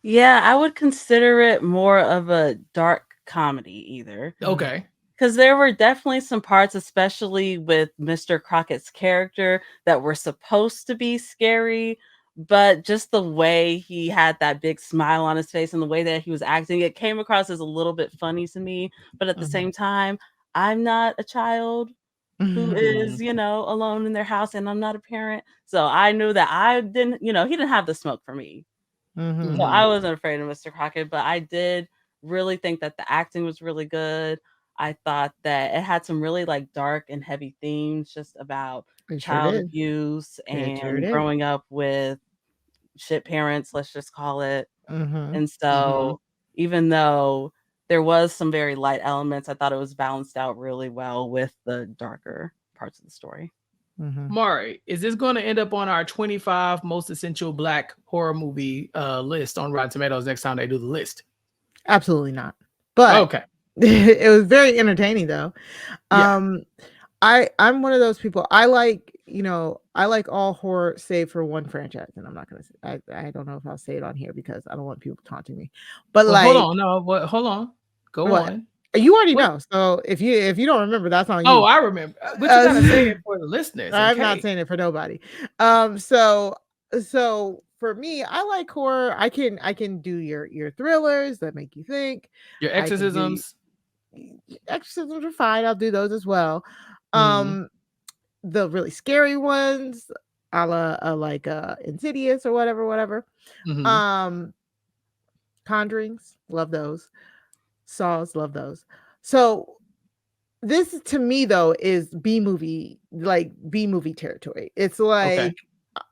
Yeah, I would consider it more of a dark comedy either. Okay. Because there were definitely some parts, especially with Mr. Crockett's character, that were supposed to be scary, but just the way he had that big smile on his face and the way that he was acting, it came across as a little bit funny to me. But at the same time, I'm not a child who is, alone in their house, and I'm not a parent. So I knew that I didn't, he didn't have the smoke for me. So I wasn't afraid of Mr. Crocket, but I did really think that the acting was really good. I thought that it had some really like dark and heavy themes just about child abuse and growing up with shit parents, let's just call it. And so even though there was some very light elements, I thought it was balanced out really well with the darker parts of the story. Mari, is this going to end up on our 25 most essential Black horror movie list on Rotten Tomatoes next time they do the list? Absolutely not. But okay. It was very entertaining though. I'm one of those people. I like all horror save for one franchise, and I'm not gonna say I don't know if I'll say it on here because I don't want people taunting me. But hold on. Go on. You already know. So if you don't remember, that's on you. Oh, I remember. But you gotta say it for the listeners. I'm not saying it for nobody. So for me, I like horror. I can do your thrillers that make you think. Your I can do exorcisms. exorcisms are fine. I'll do those as well. Mhm. The really scary ones, a la like Insidious or whatever. Mhm. Um, Conjurings, love those. Saws, love those. So this to me though is B movie, like B movie territory. It's Okay. like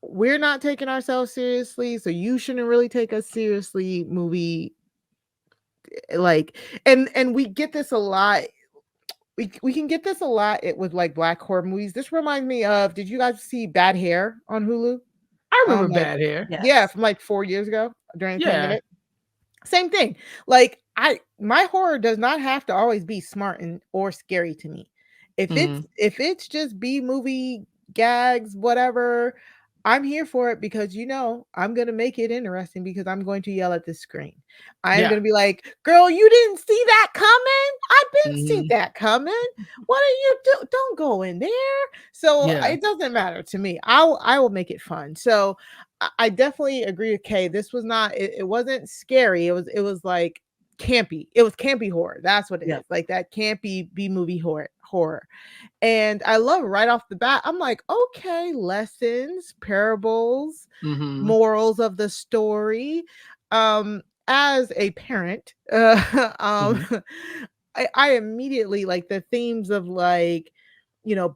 we're not taking ourselves seriously, so you shouldn't really take us seriously. Movie like, and we get this a lot. We can get this a lot with like black horror movies. This reminds me of. Did you guys see Bad Hair on Hulu? I remember Like Bad Hair. yeah, Yes. from like 4 years ago during the Yeah. pandemic. Same thing. Like my horror does not have to always be smart and or scary to me. Mhm. If it's just B movie gags, whatever, I'm here for it because I'm gonna make it interesting because I'm going to yell at the screen. I am Yeah. gonna be like, girl, you didn't see that coming? I've been see Mhm. that coming. What are you do? Don't go in there. So Yeah. it doesn't matter to me. I will make it fun. So I definitely agree with Kay. This was not it wasn't scary. It was like campy. It was campy horror. That's what it Yep. is. Like that campy B movie horror. And I love right off the bat. I'm like, okay, lessons, parables, Mhm. morals of the story. As a parent, Mhm. I immediately like the themes of like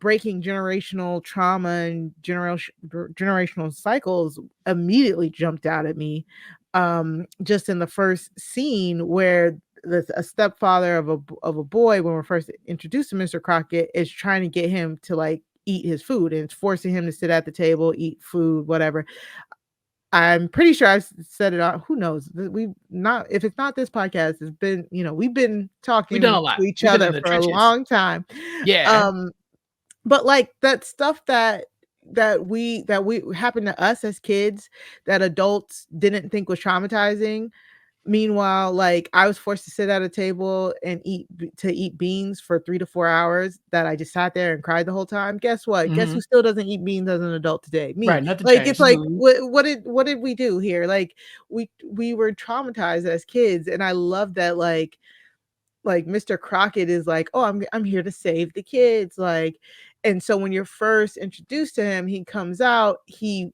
breaking generational trauma and generational cycles immediately jumped out at me. Just in the first scene where a stepfather of a boy, when we're first introduced to Mr. Crockett, is trying to get him to like eat his food and it's forcing him to sit at the table, eat food, whatever. I'm pretty sure I've said it on. Who knows? We've not. If it's not this podcast, it's been. We've been We done a talking lot. to each We've been in other the for a trenches. long time. Yeah. Um, but like that stuff that we happened to us as kids that adults didn't think was traumatizing. Meanwhile, like I was forced to sit at a table and eat beans for 3 to 4 hours that I just sat there and cried the whole time. Guess what? Guess who Mhm. still doesn't eat beans as an adult today? Me. Right. Nothing Like it's changed. like Mhm. what did we do here? Like we were traumatized as kids, and I love that like Mr. Crockett is like, oh, I'm here to save the kids, like, and so when you're first introduced to him, he comes out, he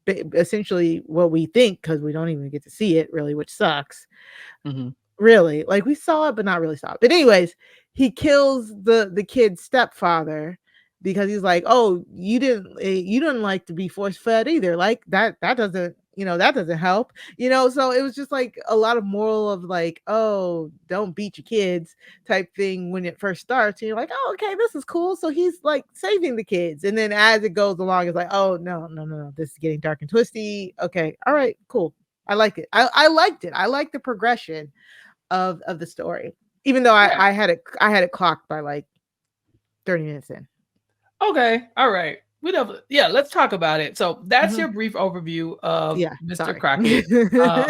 essentially what we think because we don't even get to see it really, which sucks. Mhm. Really, like we saw it, but not really saw it. But anyways, he kills the kid's stepfather because he's like, "Oh, you didn't like to be force fed either. Like that doesn't that doesn't help." So it was just like a lot of moral of like, "Oh, don't beat your kids" type thing when it first starts. And you're like, "Oh, okay, this is cool." So he's like saving the kids, and then as it goes along, it's like, "Oh no, this is getting dark and twisty." Okay, all right, cool. I like it. I liked it. I like the progression of the story, even though Yeah. I had it clocked by like 30 minutes in. Okay. All right. Yeah, let's talk about it. So that's Mhm. your brief overview of Yeah, Mr. sorry. Crockett.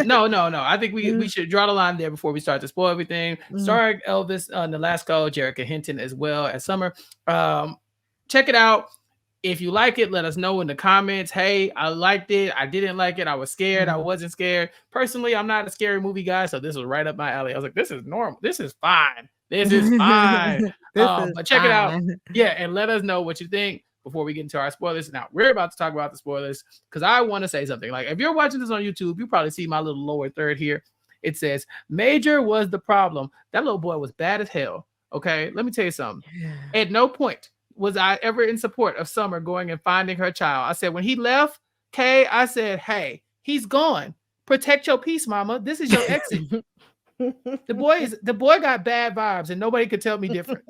No. I think we Mhm, should draw the line there before we start to spoil everything. mhm. Starring Elvis, Nolasco, Jerrika, Hinton, as well as Summer. Check it out. If you like it, let us know in the comments. Hey, I liked it. I didn't like it. I was scared. I Mhm. wasn't scared. Personally, I'm not a scary movie guy, so this was right up my alley. I was like, this is normal. This is fine. This is fine. This is But check it out. fine. Yeah, and let us know what you think before we get into our spoilers. Now, we're about to talk about the spoilers because I want to say something. Like, if you're watching this on YouTube, you probably see my little lower third here. It says, Major was the problem. That little boy was bad as hell. Okay, let me tell you something. At no point was I ever in support of Summer going and finding her child. I said, when he left, Kay, I said, hey, he's gone. Protect your peace, mama. This is your exit. The boy got bad vibes, and nobody could tell me different.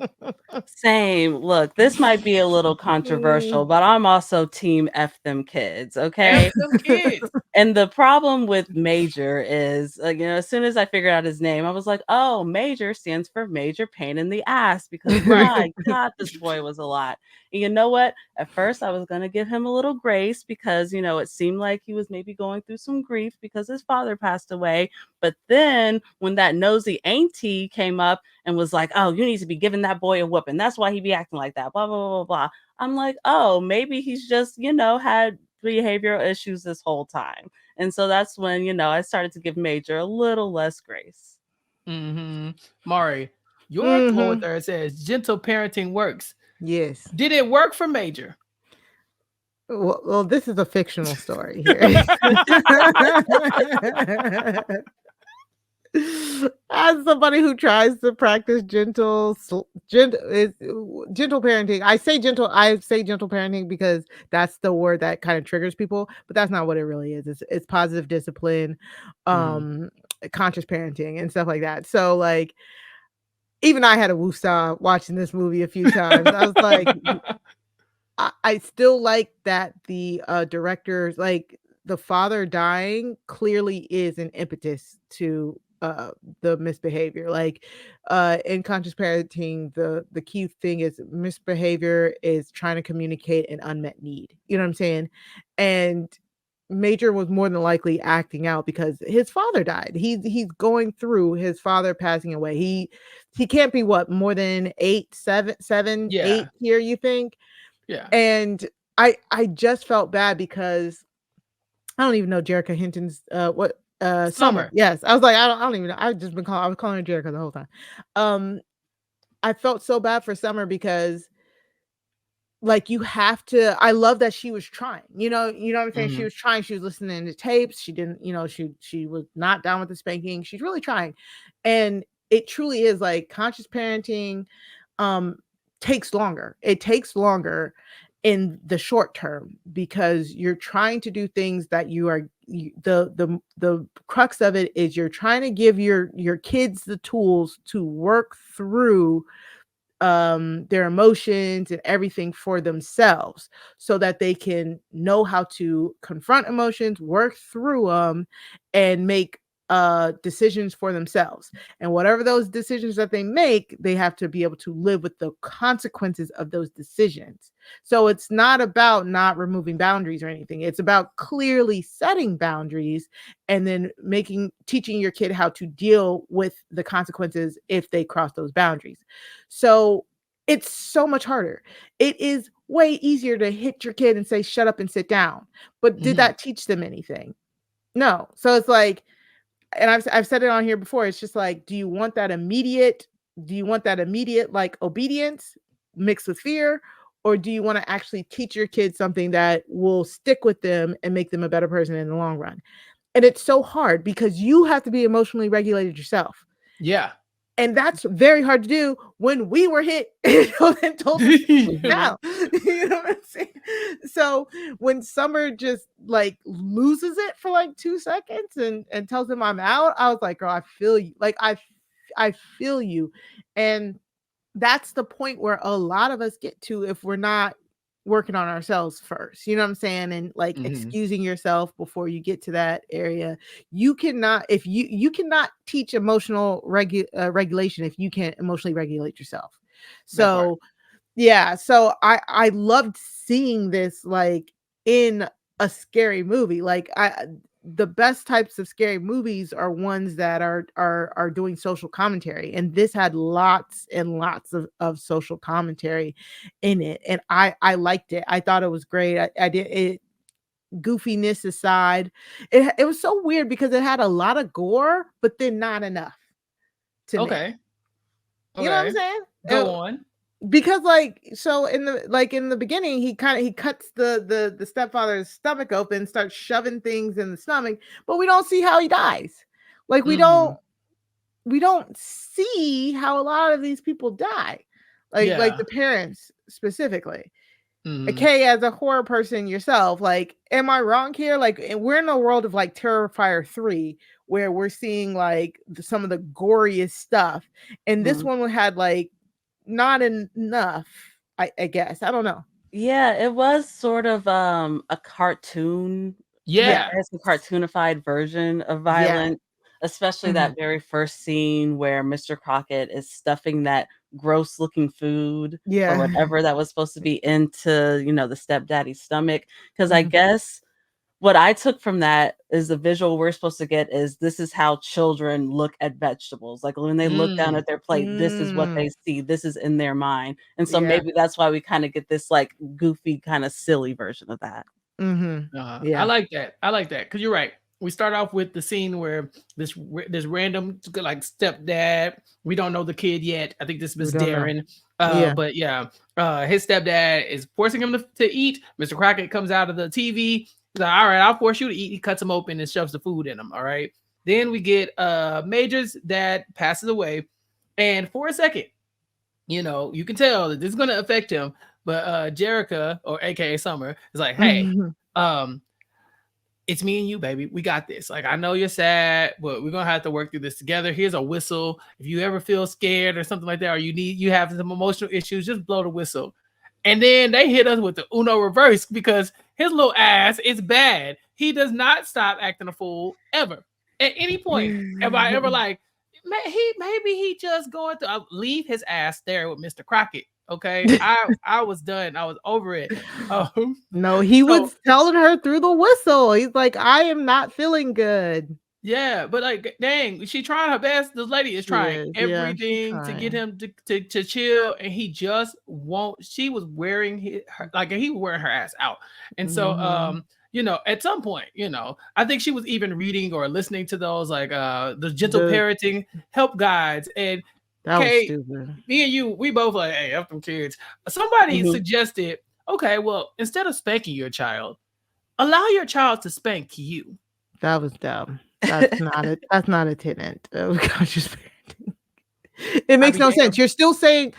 Same. Look, this might be a little controversial, but I'm also team F them kids, F okay? them kids. And the problem with Major is, as soon as I figured out his name, I was like, oh, Major stands for major pain in the ass because Right. my God, this boy was a lot. And you know what? At first, I was going to give him a little grace because, it seemed like he was maybe going through some grief because his father passed away. But then when that nosy auntie came up and was like, oh, you need to be giving that boy a whooping. That's why he be acting like that, blah, blah, blah, blah. I'm like, oh, maybe he's just, had behavioral issues this whole time. And so that's when, I started to give Major a little less grace. Mari, your quote says gentle parenting works. Yes. Did it work for Major? Well, this is a fictional story here. As somebody who tries to practice gentle parenting, I say gentle parenting because that's the word that kind of triggers people, but that's not what it really is. It's positive discipline, conscious parenting and stuff like that. So like, even I had a woosah watching this movie a few times. I was like, I still like that the directors, like the father dying clearly is an impetus to the misbehavior. Like in conscious parenting, the key thing is misbehavior is trying to communicate an unmet need. You know what I'm saying? And Major was more than likely acting out because his father died. He's going through his father passing away. He can't be what, more than 8, 7, 8 here, you think? Yeah. And I just felt bad because I don't even know Jerrika Hinton's Summer. Yes. I was like, I don't even know. I was calling her Jerrika the whole time. I felt so bad for Summer because like you have to, I love that she was trying, you know what I'm saying? She was trying, she was listening to tapes, she didn't, she was not down with the spanking. She's really trying. And it truly is like conscious parenting takes longer. It takes longer in the short term because you're trying to do things that the crux of it is you're trying to give your kids the tools to work through their emotions and everything for themselves so that they can know how to confront emotions, work through them, and make decisions for themselves. And whatever those decisions that they make, they have to be able to live with the consequences of those decisions. So it's not about not removing boundaries or anything. It's about clearly setting boundaries and then teaching your kid how to deal with the consequences if they cross those boundaries. So it's so much harder. It is way easier to hit your kid and say, shut up and sit down. But did that teach them anything? No. So it's like, and I've said it on here before. It's just like, do you want that immediate like obedience mixed with fear? Or do you want to actually teach your kids something that will stick with them and make them a better person in the long run? And it's so hard because you have to be emotionally regulated yourself. Yeah. And that's very hard to do when we were hit and told to down. You know what I'm saying? So when Summer just like loses it for like 2 seconds and tells him I'm out, I was like, girl, I feel you. Like I feel you. And that's the point where a lot of us get to if we're not working on ourselves first, you know what I'm saying? And like excusing yourself before you get to that area. You cannot, if you cannot teach emotional regulation if you can't emotionally regulate yourself. So yeah, so I loved seeing this like in a scary movie. Like the best types of scary movies are ones that are doing social commentary, and this had lots and lots of social commentary in it, and I liked it. I thought it was great. I did it. Goofiness aside, it was so weird because it had a lot of gore, but then not enough to me. Okay. You know what I'm saying? Go on. Because so in the beginning he cuts the stepfather's stomach open, starts shoving things in the stomach, but we don't see how he dies. Like we don't see how a lot of these people die, like the parents specifically. Okay, as a horror person yourself, like, am I wrong here? Like, we're in a world of like Terrifier 3 where we're seeing like some of the goriest stuff, and this one had like not enough, I guess. I don't know. Yeah, it was sort of a cartoon. Yeah. It's a cartoonified version of violence, especially that very first scene where Mr. Crocket is stuffing that gross looking food or whatever that was supposed to be into, the stepdaddy's stomach. Because I guess what I took from that is the visual we're supposed to get is this is how children look at vegetables. Like when they look down at their plate, this is what they see. This is in their mind. And so maybe that's why we kind of get this like goofy, kind of silly version of that. I like that. Because you're right. We start off with the scene where this random like stepdad. We don't know the kid yet. I think this was Darren. But his stepdad is forcing him to eat. Mr. Crocket comes out of the TV. He's like, all right, I'll force you to eat. He cuts him open and shoves the food in him. All right. Then we get Major's dad passes away. And for a second, you can tell that this is going to affect him. But Jerrika, or AKA Summer, is like, hey, it's me and you, baby. We got this. Like, I know you're sad, but we're going to have to work through this together. Here's a whistle. If you ever feel scared or something like that, or you have some emotional issues, just blow the whistle. And then they hit us with the Uno reverse because his little ass is bad. He does not stop acting a fool ever. At any point, am I ever like, maybe he just going to leave his ass there with Mr. Crocket. Okay, I was done. I was over it. No, he was telling her through the whistle. He's like, I am not feeling good. Yeah, but like, dang, she trying her best. This lady is trying everything to get him to chill, and he just won't. She was wearing he was wearing her ass out, and so at some point, I think she was even reading or listening to those like the gentle parenting help guides, and that was stupid. Me and you, we both like, hey, F them kids. Somebody suggested, okay, well, instead of spanking your child, allow your child to spank you. That was dumb. That's not a tenet of conscious parenting. It makes no sense. You're still saying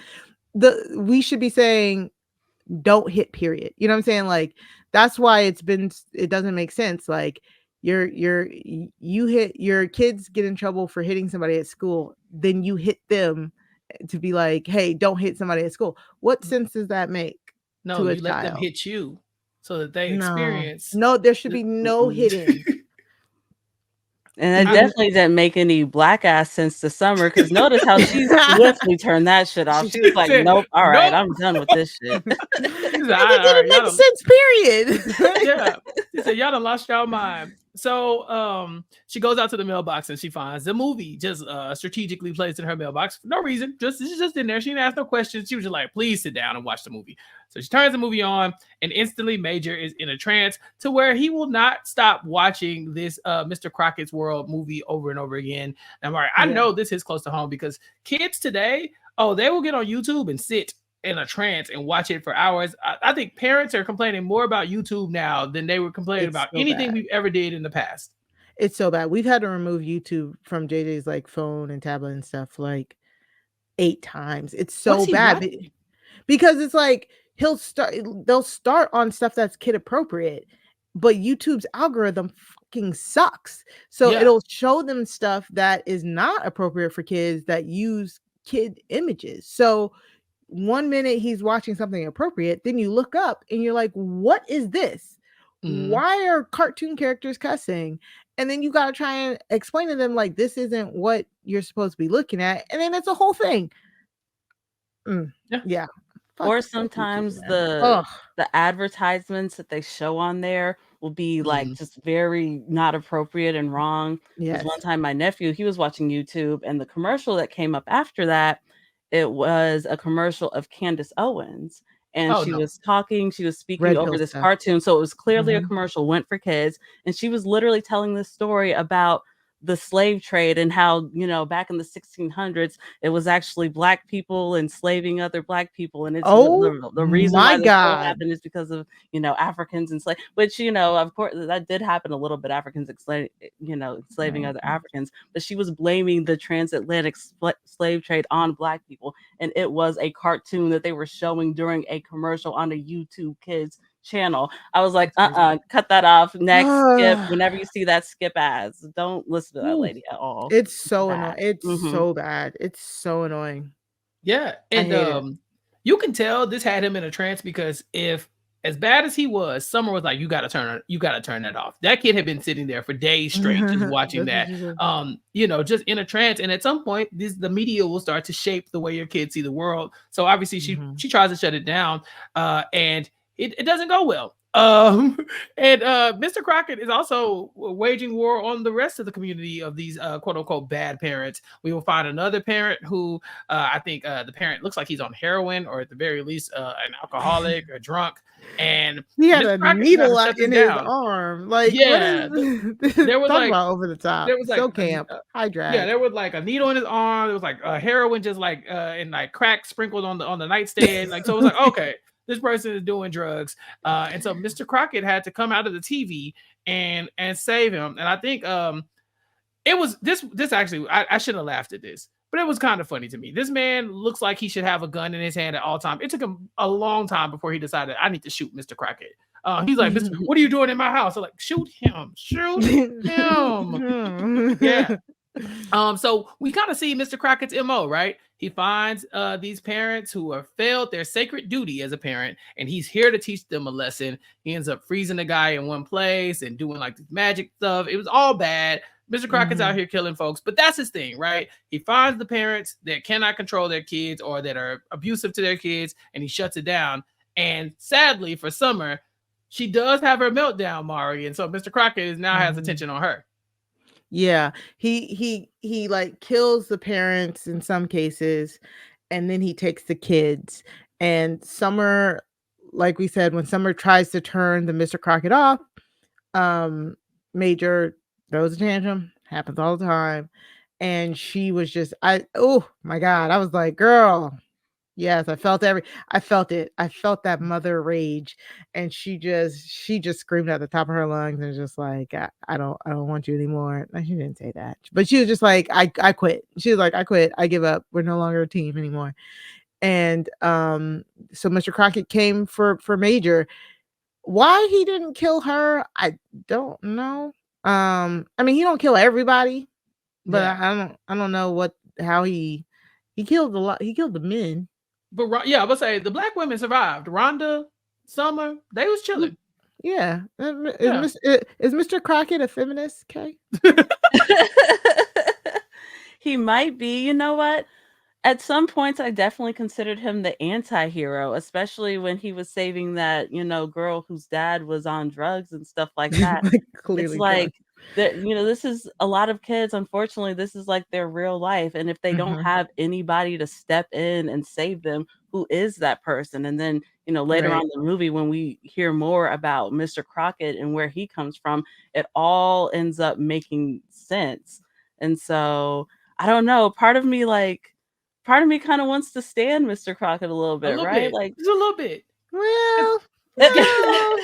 we should be saying don't hit, period. You know what I'm saying? Like, that's why it doesn't make sense. Like, you hit your kids get in trouble for hitting somebody at school, then you hit them to be like, hey, don't hit somebody at school. What sense does that make? No, you let them hit you so that they experience. No, there should be no hitting. And it definitely didn't make any black ass sense to Summer, because notice how she swiftly turned that shit off. She was like, nope, all right, I'm done with this shit. It didn't make sense, period. Yeah. She said, y'all done lost y'all mind. So she goes out to the mailbox and she finds the movie just strategically placed in her mailbox for no reason. This is just in there. She didn't ask no questions. She was just like, please sit down and watch the movie. So she turns the movie on, and instantly Major is in a trance to where he will not stop watching this Mr. Crockett's World movie over and over again. And I'm like, I know this is close to home because kids today, they will get on YouTube and sit in a trance and watch it for hours. I think parents are complaining more about YouTube now than they were complaining about anything we've ever did in the past. It's so bad. We've had to remove YouTube from JJ's like phone and tablet and stuff like 8 times. It's so bad because it's like they'll start on stuff that's kid appropriate, but YouTube's algorithm fucking sucks. So it'll show them stuff that is not appropriate for kids that use kid images. So 1 minute he's watching something appropriate, then you look up and you're like, what is this? Why are cartoon characters cussing? And then you got to try and explain to them like, this isn't what you're supposed to be looking at. And then it's a whole thing. Yeah. Or sometimes the advertisements that they show on there will be like just very not appropriate and wrong. Yes. One time my nephew, he was watching YouTube, and the commercial that came up after that, it was a commercial of Candace Owens. And she was speaking over this cartoon. So it was clearly a commercial, went for kids. And she was literally telling this story about the slave trade and how, back in the 1600s, it was actually Black people enslaving other Black people. And it's the reason why this happened is because of, Africans enslaved, which, of course, that did happen a little bit, Africans enslaving other Africans. But she was blaming the transatlantic slave trade on Black people. And it was a cartoon that they were showing during a commercial on a YouTube Kids channel. I was like, cut that off. Next, skip. Whenever you see that, skip ads. Don't listen to that lady at all. It's so annoying. It's so bad. It's so annoying. Yeah. And you can tell this had him in a trance, because if as bad as he was, Summer was like, you gotta turn that off. That kid had been sitting there for days straight just watching that. Just in a trance. And at some point, the media will start to shape the way your kids see the world. So obviously she tries to shut it down. And it doesn't go well. And Mr. Crocket is also waging war on the rest of the community of these quote unquote bad parents. We will find another parent who I think the parent looks like he's on heroin, or at the very least an alcoholic or drunk. And he had Mr. a Crockett needle shut in this his down. arm. Like, Yeah, what is this? there was Talk like about over the top. there was like So camp. High drag. yeah, there was like a needle in his arm. There was like heroin just like and like crack sprinkled on the nightstand. Like, so it was like, okay, this person is doing drugs. And so Mr. Crocket had to come out of the TV and save him. And I think it was this actually, I shouldn't have laughed at this, but it was kind of funny to me. This man looks like he should have a gun in his hand at all times. It took him a long time before he decided, I need to shoot Mr. Crocket. He's like, Mr. What are you doing in my house? I'm like, shoot him. Yeah. So we kind of see Mr. Crockett's MO, right? He finds these parents who have failed their sacred duty as a parent, and he's here to teach them a lesson. He ends up freezing the guy in one place and doing like this magic stuff. It was all bad. Mr. Crockett's out here killing folks, but that's his thing, right? He finds the parents that cannot control their kids or that are abusive to their kids, and he shuts it down. And sadly for Summer, she does have her meltdown, Mari, and so Mr. Crocket now has attention on her. Yeah, he like kills the parents in some cases, and then he takes the kids. And Summer, like we said, when Summer tries to turn the Mr. Crocket off, Major throws a tantrum. Happens all the time. And she was just, oh my God, I was like, girl, yes, I felt it. I felt that mother rage, and she just screamed at the top of her lungs and just like, I don't want you anymore. No, she didn't say that, but she was just like, I quit. She was like, I quit. I give up. We're no longer a team anymore. And so Mr. Crocket came for Major. Why he didn't kill her, I don't know. I mean, he don't kill everybody, but I don't know how he killed a lot. He killed the men. But yeah, I would say the black women survived. Rhonda, Summer, they was chilling. Yeah. Is Mr. Crocket a feminist, Kay? He might be. You know what? At some points, I definitely considered him the anti-hero, especially when he was saving that, girl whose dad was on drugs and stuff like that. Clearly it's like that, this is a lot of kids. Unfortunately, this is like their real life. And if they don't have anybody to step in and save them, who is that person? And then, later on in the movie, when we hear more about Mr. Crocket and where he comes from, it all ends up making sense. And so I don't know. Part of me kind of wants to stand Mr. Crocket a little bit, right? Like just a little bit. Well,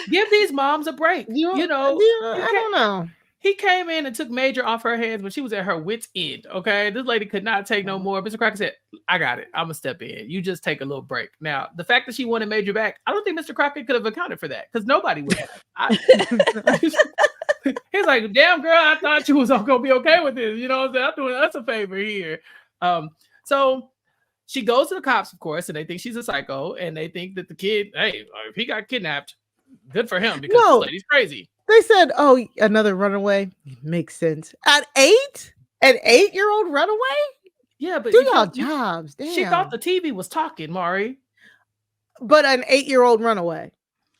give these moms a break. I don't know. He came in and took Major off her hands when she was at her wit's end. Okay, this lady could not take no more. Mr. Crocket said, "I got it. I'm gonna step in. You just take a little break." Now, the fact that she wanted Major back, I don't think Mr. Crocket could have accounted for that because nobody would have. He's like, "Damn girl, I thought you was gonna be okay with this." You know what I'm saying? I'm doing us a favor here. So she goes to the cops, of course, and they think she's a psycho, and they think that the kid, hey, if he got kidnapped, good for him because this lady's crazy. They said, "Oh, another runaway." Makes sense. At 8? An 8-year-old runaway? Yeah, but do y'all jobs. Damn. She thought the TV was talking, Mari. But an 8-year-old runaway.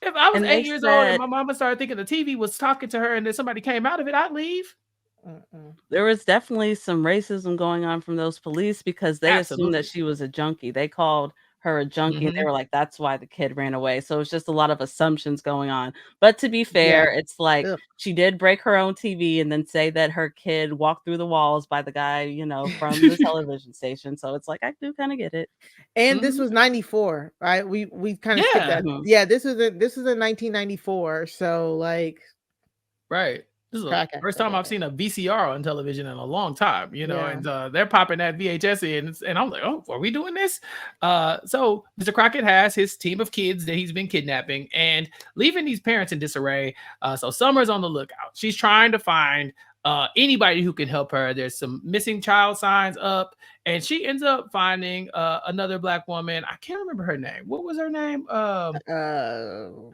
If I was 8 years old and my mama started thinking the TV was talking to her and then somebody came out of it, I'd leave. There was definitely some racism going on from those police because they assumed that she was a junkie. They called her a junkie and they were like, that's why the kid ran away. So it's just a lot of assumptions going on. But to be fair, it's like she did break her own TV and then say that her kid walked through the walls by the guy, from the television station. So it's like, I do kind of get it. And this was 94, right? We kind of skipped that. Yeah, this was in 1994. So like, right. This is the first time I've seen a VCR on television in a long time, and they're popping that VHS in, and I'm like, oh, are we doing this? So Mr. Crocket has his team of kids that he's been kidnapping and leaving these parents in disarray. So Summer's on the lookout. She's trying to find anybody who can help her. There's some missing child signs up, and she ends up finding another black woman. I can't remember her name. What was her name? I can't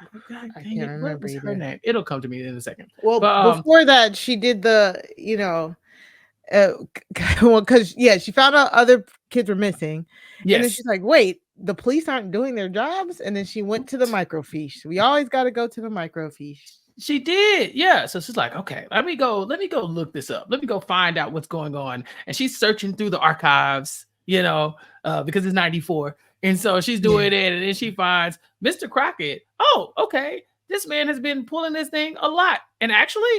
remember. What was her name? It'll come to me in a second. Well, before that, she did the, well, because she found out other kids were missing. Yes. And then she's like, wait, the police aren't doing their jobs, and then she went to the microfiche. We always got to go to the microfiche. She did, yeah. So she's like, okay, let me go look this up. Let me go find out what's going on. And she's searching through the archives, because it's 94. And so she's doing it, and then she finds Mr. Crocket. Oh, okay. This man has been pulling this thing a lot. And actually,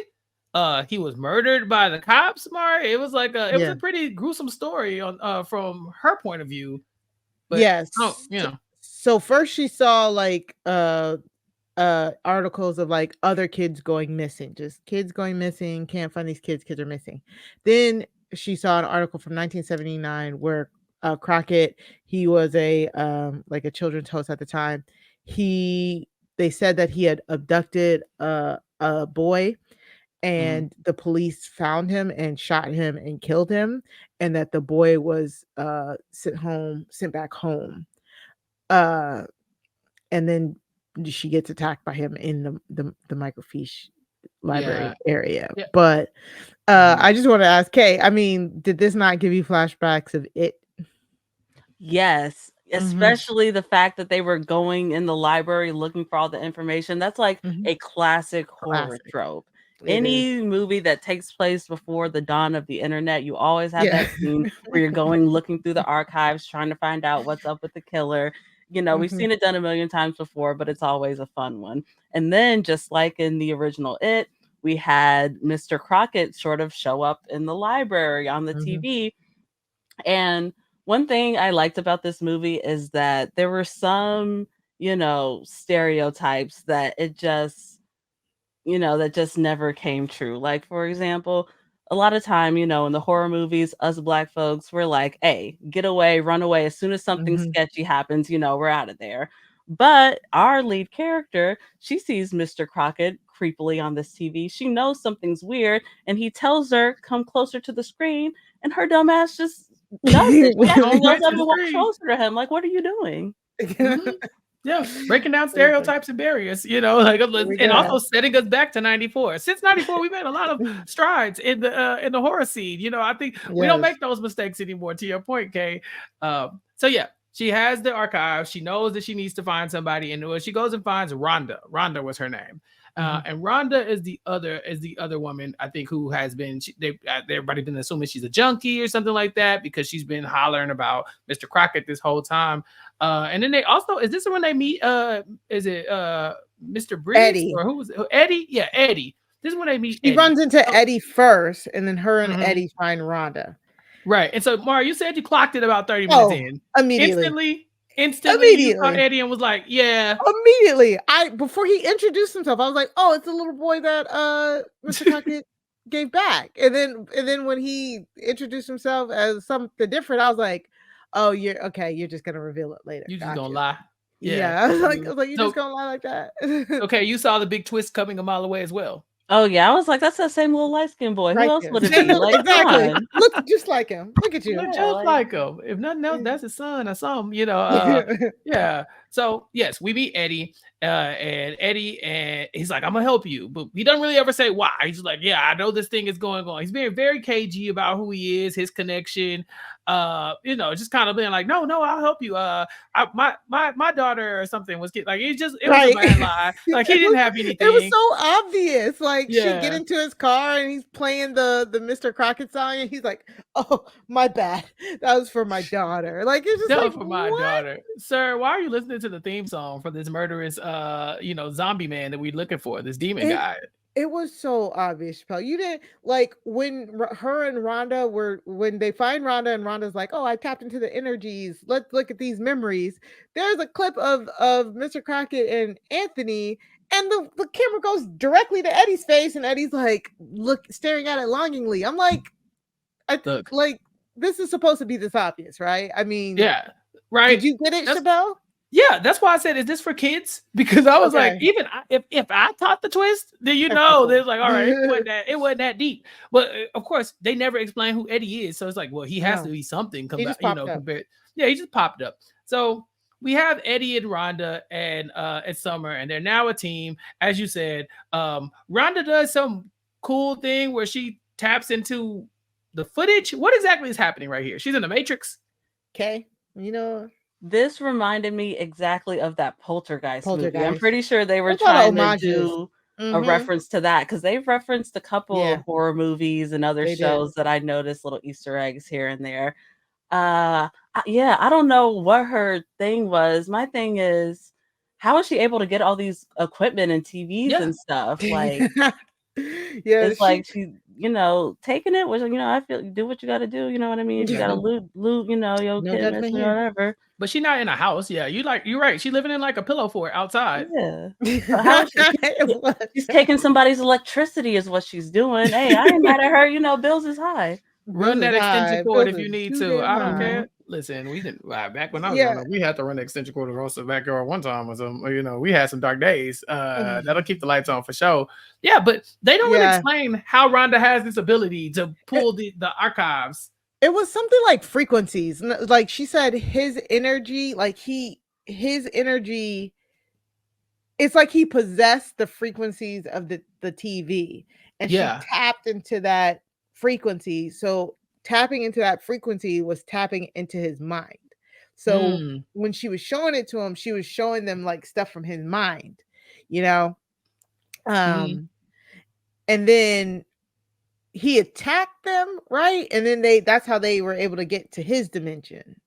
he was murdered by the cops, Mari. It was like it was a pretty gruesome story on from her point of view. But, yes. So first she saw like articles of like other kids going missing, just kids going missing, can't find these kids are missing. Then she saw an article from 1979 where Crocket, he was a like a children's host at the time. They said that he had abducted a boy, and the police found him and shot him and killed him, and that the boy was sent back home. And then she gets attacked by him in the microfiche library area. Yeah. But I just want to ask Kay, I mean, did this not give you flashbacks of it? Yes, especially the fact that they were going in the library looking for all the information. That's like a classic horror trope. Any movie that takes place before the dawn of the internet, you always have that scene where you're going looking through the archives trying to find out what's up with the killer. We've seen it done a million times before, but it's always a fun one. And then just like in the original It, we had Mr. Crocket sort of show up in the library on the TV. And one thing I liked about this movie is that there were some, stereotypes that it just, that just never came true. Like, for example, a lot of time, in the horror movies, us Black folks, we're like, hey, get away, run away. As soon as something sketchy happens, we're out of there. But our lead character, she sees Mr. Crocket creepily on this TV. She knows something's weird, and he tells her, come closer to the screen, and her dumb ass just does it. She actually goes up and walks closer to him. Like, what are you doing? Yeah, breaking down stereotypes and barriers, and also setting us back to 94. Since 94, we made a lot of strides in the horror scene. I think we don't make those mistakes anymore. To your point, Kay. So yeah, she has the archive. She knows that she needs to find somebody, and she goes and finds Rhonda. Rhonda was her name. And Rhonda is the other woman, I think, who has been everybody been assuming she's a junkie or something like that because she's been hollering about Mr. Crocket this whole time. And then they also, is this when they meet? Is it Mr. Briggs? Eddie. Or who was it? Eddie? Yeah, Eddie. This is when they meet. She runs into Eddie first, and then her and Eddie find Rhonda. Right. And so, Mara, you said you clocked it about 30 minutes in. Immediately. Instantly, you saw Eddie and was like, yeah. Immediately. Before he introduced himself, I was like, oh, it's the little boy that Mr. Crocket gave back. And then when he introduced himself as something different, I was like, oh, you're just gonna reveal it later. You're just gonna lie. Yeah. I was like, you're just gonna lie like that. Okay, you saw the big twist coming a mile away as well. Oh yeah, I was like, that's that same little light-skinned boy. Who else would it be? Like, exactly. Look just like him. Look at you. Look just like him. If nothing else, that's his son or something. Yeah. So yes, we meet Eddie, and he's like, I'm gonna help you, but he doesn't really ever say why. He's just like, yeah, I know this thing is going on. He's being very cagey about who he is, his connection. Just kind of being like, no, I'll help you. My daughter or something was like, it was a bad lie. Like he didn't have anything. It was so obvious. Like she get into his car and he's playing the Mr. Crocket song, and he's like, oh, my bad. That was for my daughter. Like it's just like, for my daughter, sir. Why are you listening to the theme song for this murderous, zombie man that we're looking for? This demon guy. It was so obvious, Chappell. You didn't like when her and Rhonda when they find Rhonda and Rhonda's like, oh, I tapped into the energies. Let's look at these memories. There's a clip of Mr. Crocket and Anthony, and the camera goes directly to Eddie's face, and Eddie's like, staring at it longingly. I'm like, like this is supposed to be this obvious, right? I mean, yeah, right. Did you get it, Chappell? Yeah, that's why I said, is this for kids? Because I was like, even if I taught the twist, then there's like, all right, it wasn't that deep. But of course, they never explain who Eddie is, so it's like, well, he has to be something. Compared. Yeah, he just popped up. So we have Eddie and Rhonda and Summer, and they're now a team. As you said, Rhonda does some cool thing where she taps into the footage. What exactly is happening right here? She's in the Matrix. Okay, This reminded me exactly of that Poltergeist movie. I'm Poltergeist. pretty sure they were There's a lot of trying to homages. do a Mhm. reference to that because they've referenced a couple Yeah, of horror movies and other they did. shows that I noticed little Easter eggs here and there. Yeah, I don't know what her thing was. My thing is, how is she able to get all these equipment and TVs Yeah. and stuff? Like, Yeah, it's like she, taking it, which, I feel do what you got to do. You know what I mean? If you Yeah. got to loot, your no kid, judgment here. whatever. But she's not in a house. Yeah, you're right. She's living in like a pillow fort outside. Yeah. But how is she's taking somebody's electricity is what she's doing. Hey, I ain't mad at her. Bills is high. Run that extension cord if you need to. I don't high. care. Listen, we didn't back when I was Yeah. growing up, we had to run the extension cord across the backyard one time or something. We had some dark days. That'll keep the lights on for sure. Yeah, but they don't really explain how Rhonda has this ability to pull the archives. It was something like frequencies. Like she said, his energy, it's like he possessed the frequencies of the TV, and she tapped into that frequency. So tapping into that frequency was tapping into his mind. So when she was showing it to him, she was showing them like stuff from his mind, and then he attacked them, right? And then that's how they were able to get to his dimension,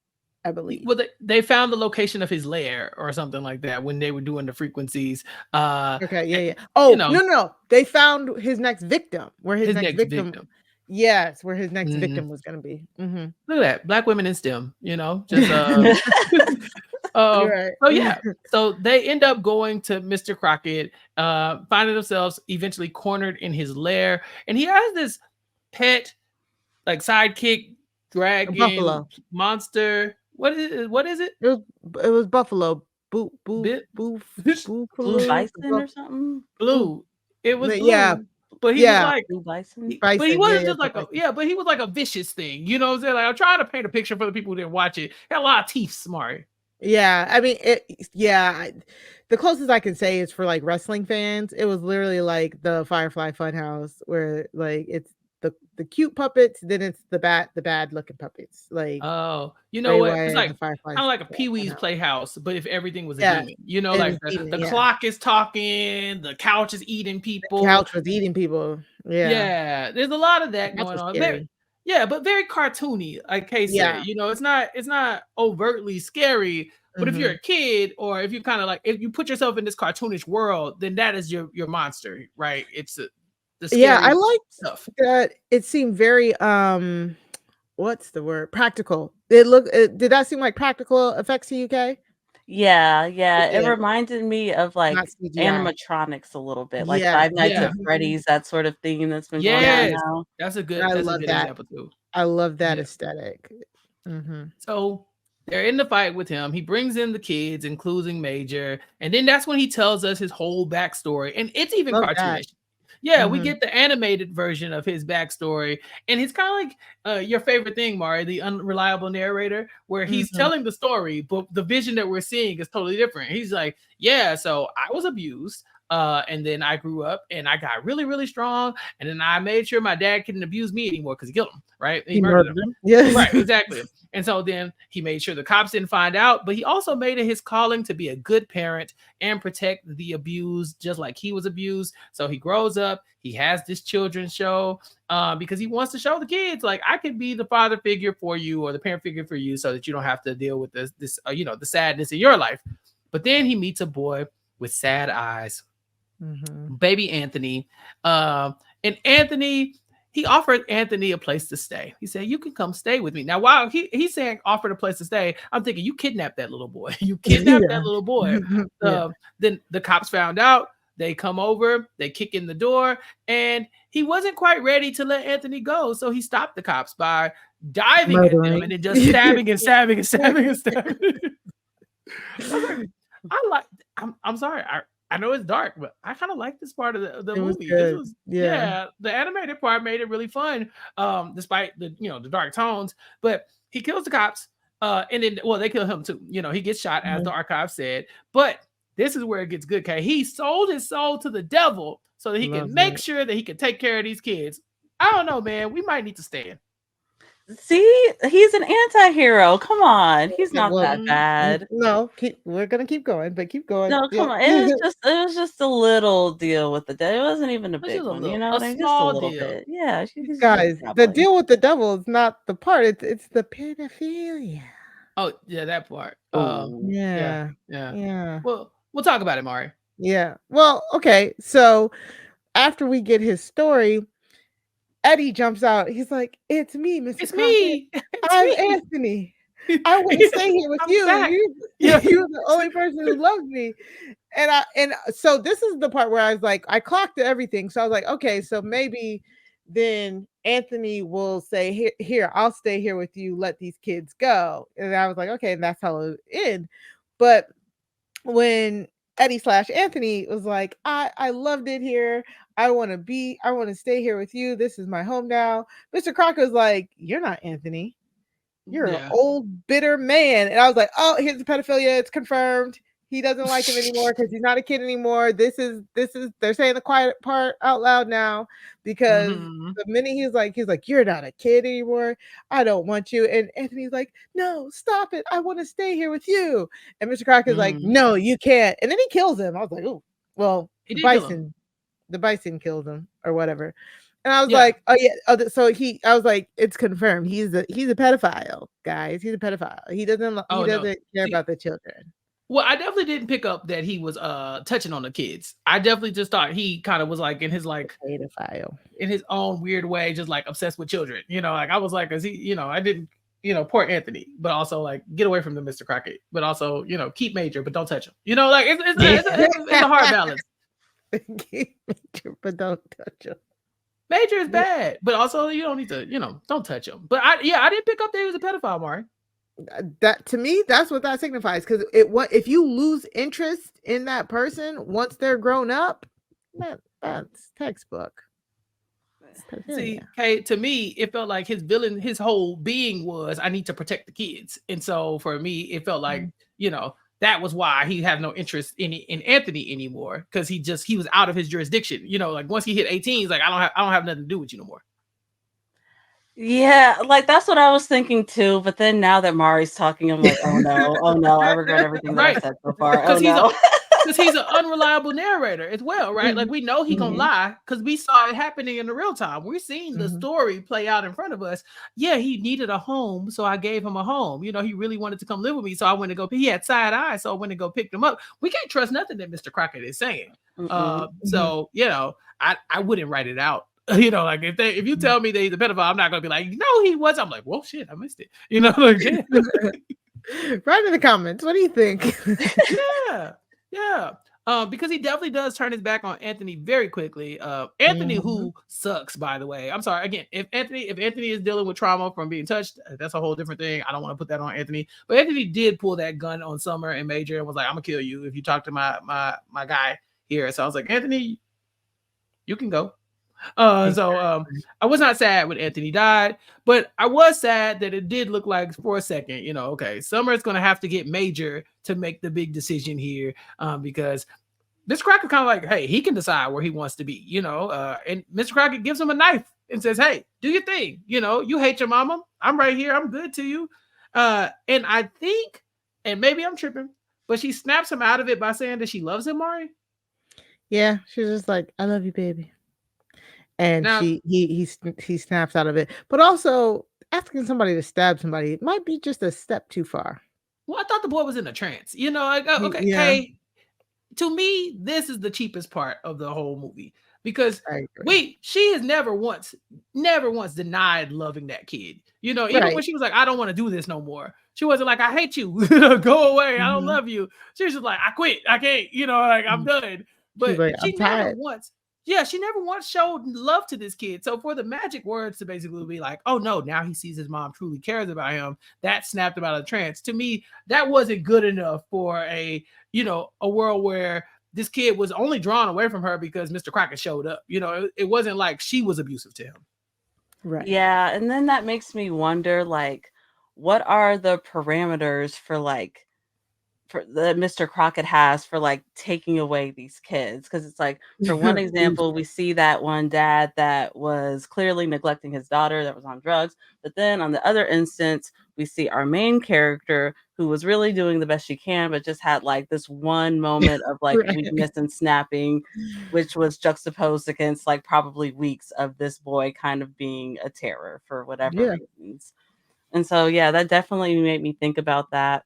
I believe. Well, they found the location of his lair or something like that when they were doing the frequencies. Okay, yeah. Oh, no. They found his next victim. Where his next victim. Yes, where his next victim was going to be. Mm-hmm. Look at that, Black women in STEM. Just right. So yeah, so they end up going to Mr. Crocket, finding themselves eventually cornered in his lair, and he has this pet, like sidekick dragon monster. What is it? It was Buffalo. Blue Bison or something. Blue. It was blue. Yeah. But he was like Blue Bison. But he wasn't just like but he was like a vicious thing. You know what I'm saying? Like, I'm trying to paint a picture for the people who didn't watch it. He had a lot of teeth, smart. Yeah, I mean, the closest I can say is for like wrestling fans. It was literally like the Firefly Funhouse, where like it's the cute puppets, then it's the bad looking puppets. Like, oh, you know what? It's like kind of like a Pee-wee's Playhouse, but if everything was a demon, like the clock is talking, the couch is eating people. The couch was eating people. Yeah, there's a lot of that going on. But very cartoony, like Kay said. It's not overtly scary, but if you're a kid, or if you kind of like, if you put yourself in this cartoonish world, then that is your monster, right? It's the scary I like stuff. That it seemed very what's the word? Practical. Did that seem like practical effects to you, Kay? Yeah. It reminded me of like animatronics a little bit, like Five Nights at Freddy's, that sort of theme that's been going on now. That's a good example too. I love that aesthetic. So they're in the fight with him. He brings in the kids, including Major, and then that's when he tells us his whole backstory, and it's even cartoonish. Yeah, we get the animated version of his backstory, and he's kind of like your favorite thing, Mari, the unreliable narrator, where he's telling the story, but the vision that we're seeing is totally different. He's like, yeah, so I was abused, and then I grew up, and I got really, really strong, and then I made sure my dad couldn't abuse me anymore because he killed him, right? He murdered him. Yes. Right, exactly. And so then he made sure the cops didn't find out, but he also made it his calling to be a good parent and protect the abused, just like he was abused. So he grows up, he has this children's show because he wants to show the kids, like, I could be the father figure for you or the parent figure for you so that you don't have to deal with this the sadness in your life. But then he meets a boy with sad eyes, baby Anthony. And Anthony, he offered Anthony a place to stay. He said, you can come stay with me. Now, while he's saying offered a place to stay, I'm thinking, you kidnapped that little boy. You kidnapped that little boy. Then the cops found out. They come over, they kick in the door, and he wasn't quite ready to let Anthony go. So he stopped the cops by diving at them and then just stabbing and stabbing and stabbing and stabbing. I'm sorry. I know it's dark, but I kind of like this part of the movie. The animated part made it really fun, despite the dark tones. But he kills the cops, and then they kill him too. He gets shot, as the archive said. But this is where it gets good, Kay. He sold his soul to the devil so that he can make sure that he can take care of these kids. I don't know, man. We might need to stand. See, he's an anti-hero. Come on. He's not Well, that bad. no, we're gonna keep going, but keep going. No, come Yep. on. It was just a little deal with the devil. It wasn't even a It's big just a one, you little, know a what I mean? Just a small little deal. bit. Yeah, he's just Guys, a the cowboy. deal with the devil is not the part, it's the pedophilia. Oh yeah, that part. Oh. Yeah. Yeah. Well, we'll talk about it, Mari. Yeah. Well, okay. So after we get his story, Eddie jumps out. He's like, "It's me, Mr. It's Crockett. me. It's I'm me. Anthony. I want to stay here with I'm you. back. You Yeah. you're the only person who loves me." And so this is the part where I was like, I clocked everything. So I was like, okay, so maybe then Anthony will say, here, I'll stay here with you, let these kids go. And I was like, okay, and that's how it end. But when Eddie/Anthony was like, I loved it here. I want to stay here with you. This is my home now. Mr. Crocker was like, you're not Anthony. You're an old bitter man. And I was like, oh, here's the pedophilia. It's confirmed. He doesn't like him anymore because he's not a kid anymore. This is they're saying the quiet part out loud now because the minute he's like, you're not a kid anymore. I don't want you. And Anthony's like, no, stop it. I want to stay here with you. And Mr. Crockett's like, no, you can't. And then he kills him. I was like, oh, well, the bison killed him or whatever. And I was like, oh yeah. I was like, it's confirmed. He's a pedophile, guys. He's a pedophile. He doesn't care about the children. Well, I definitely didn't pick up that he was touching on the kids. I definitely just thought he kind of was like in his like pedophile in his own weird way, just like obsessed with children. Like I was like, is he, I didn't, poor Anthony, but also like get away from the Mr. Crockett, but also, keep Major, but don't touch him. Like it's a hard balance. Keep Major, but don't touch him. Major is bad, but also you don't need to, don't touch him. But I didn't pick up that he was a pedophile, Mari. That to me, that's what that signifies. Because if you lose interest in that person once they're grown up, that's textbook. See, okay, to me, it felt like his whole being was I need to protect the kids, and so for me, it felt like that was why he had no interest in Anthony anymore because he was out of his jurisdiction. Like once he hit 18, he's like I don't have nothing to do with you no more. Yeah, like that's what I was thinking too. But then now that Mari's talking, I'm like, oh no, I regret everything that I said so far. Oh no. Because he's an unreliable narrator as well, right? Like we know he gonna lie because we saw it happening in the real time. We're seeing the story play out in front of us. Yeah, he needed a home, so I gave him a home. He really wanted to come live with me, so I went to go. He had side eye, so I went to go pick him up. We can't trust nothing that Mr. Crockett is saying. So I wouldn't write it out. Like if you tell me that he's a pedophile, I'm not gonna be like, no, he was. I'm like, well, shit, I missed it. Like, yeah. Write in the comments. What do you think? Yeah. Because he definitely does turn his back on Anthony very quickly. Anthony, who sucks, by the way. I'm sorry. Again, if Anthony is dealing with trauma from being touched, that's a whole different thing. I don't want to put that on Anthony. But Anthony did pull that gun on Summer and Major and was like, I'm gonna kill you if you talk to my guy here. So I was like, Anthony, you can go. So I was not sad when Anthony died, but I was sad that it did look like for a second, okay, Summer is going to have to get Major to make the big decision here because Mr. Crockett kind of like, hey, he can decide where he wants to be, and Mr. Crockett gives him a knife and says, hey, do your thing. You hate your mama. I'm right here. I'm good to you. And I think, and maybe I'm tripping, but she snaps him out of it by saying that she loves him, Mari. Yeah, she's just like, I love you, baby. And now, he snaps out of it. But also asking somebody to stab somebody might be just a step too far. Well, I thought the boy was in a trance. Like, okay, hey, to me, this is the cheapest part of the whole movie because she has never once denied loving that kid. Even when she was like, I don't want to do this no more. She wasn't like, I hate you. Go away. I don't love you. She was just like, I quit. I can't, like I'm done. But like, she never once. Yeah, she never once showed love to this kid. So for the magic words to basically be like, oh no, now he sees his mom truly cares about him, that snapped him out of the trance. To me, that wasn't good enough for a world where this kid was only drawn away from her because Mr. Crockett showed up. It wasn't like she was abusive to him. Right. Yeah, and then that makes me wonder, like, what are the parameters for like that Mr. Crocket has for like taking away these kids. Because it's like, for one example, we see that one dad that was clearly neglecting his daughter that was on drugs. But then on the other instance, we see our main character who was really doing the best she can, but just had like this one moment of like weakness and snapping, which was juxtaposed against like probably weeks of this boy kind of being a terror for whatever reasons. And so, yeah, that definitely made me think about that.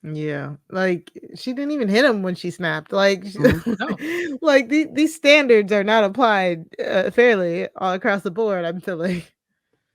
Yeah, like she didn't even hit him when she snapped. Like, like these standards are not applied fairly all across the board, I'm feeling.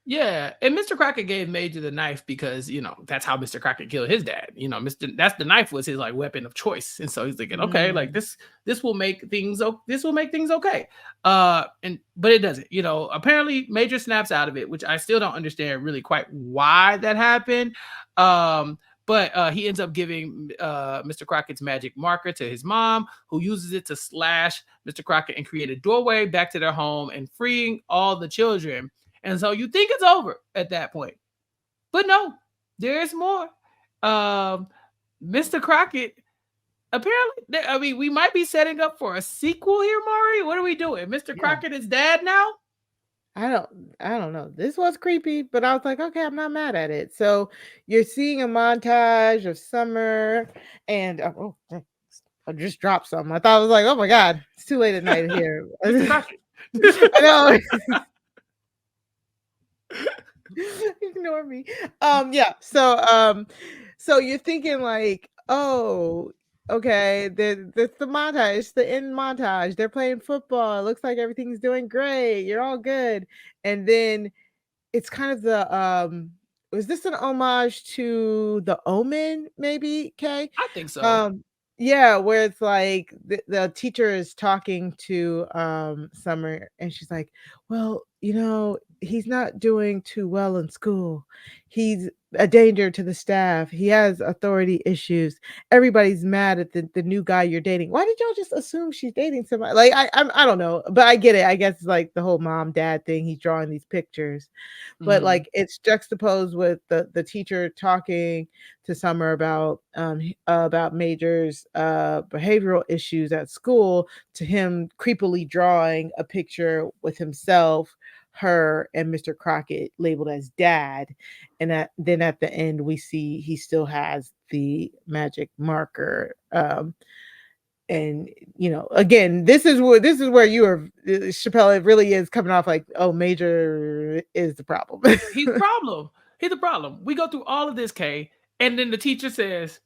Yeah, and Mr. Crocket gave Major the knife because, you know, that's how Mr. Crocket killed his dad. You know, that's the knife was his like weapon of choice, and so he's thinking, okay, like this will make things okay. But it doesn't. You know, apparently Major snaps out of it, which I still don't understand really quite why that happened. But he ends up giving Mr. Crockett's magic marker to his mom, who uses it to slash Mr. Crocket and create a doorway back to their home and freeing all the children. And so you think it's over at that point. But no, there's more. Mr. Crocket, apparently, I mean, we might be setting up for a sequel here, Mari. What are we doing? Mr. Crocket is dead now? I don't know. This was creepy, but I was like, okay, I'm not mad at it. So you're seeing a montage of Summer and I just dropped something. I thought I was like, oh my God, it's too late at night here. I know. Ignore me. Yeah. So you're thinking like, oh, okay, the montage, the end montage. They're playing football. It looks like everything's doing great. You're all good. And then it's kind of the was this an homage to The Omen, maybe, Kay? I think so. Yeah, where it's like the teacher is talking to Summer and she's like, well, you know, he's not doing too well in school. He's a danger to the staff. He has authority issues. Everybody's mad at the new guy you're dating. Why did y'all just assume she's dating somebody? Like I don't know, but I get it. I guess it's like the whole mom dad thing. He's drawing these pictures, but like it's juxtaposed with the teacher talking to Summer about Major's behavioral issues at school, to him creepily drawing a picture with himself, her, and Mr. Crocket labeled as dad. And then at the end we see he still has the magic marker. And you know, again, this is where you are, Chappell. It really is coming off like, oh, Major is the problem. He's the problem. We go through all of this, Kay, and then the teacher says,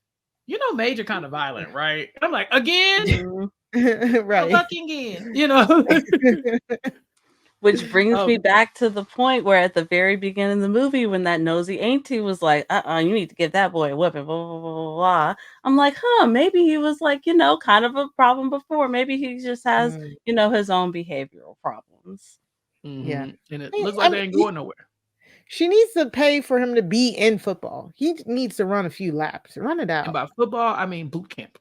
you know, Major kind of violent, right? And I'm like, again? Right. Fucking again, you know. Which brings me back to the point where at the very beginning of the movie, when that nosy auntie was like, you need to give that boy a weapon, blah, blah, blah, blah. I'm like, maybe he was like, you know, kind of a problem before. Maybe he just has, you know, his own behavioral problems. Yeah. And it looks like they ain't going nowhere. She needs to pay for him to be in football. He needs to run a few laps. Run it out. And by football, I mean boot camp.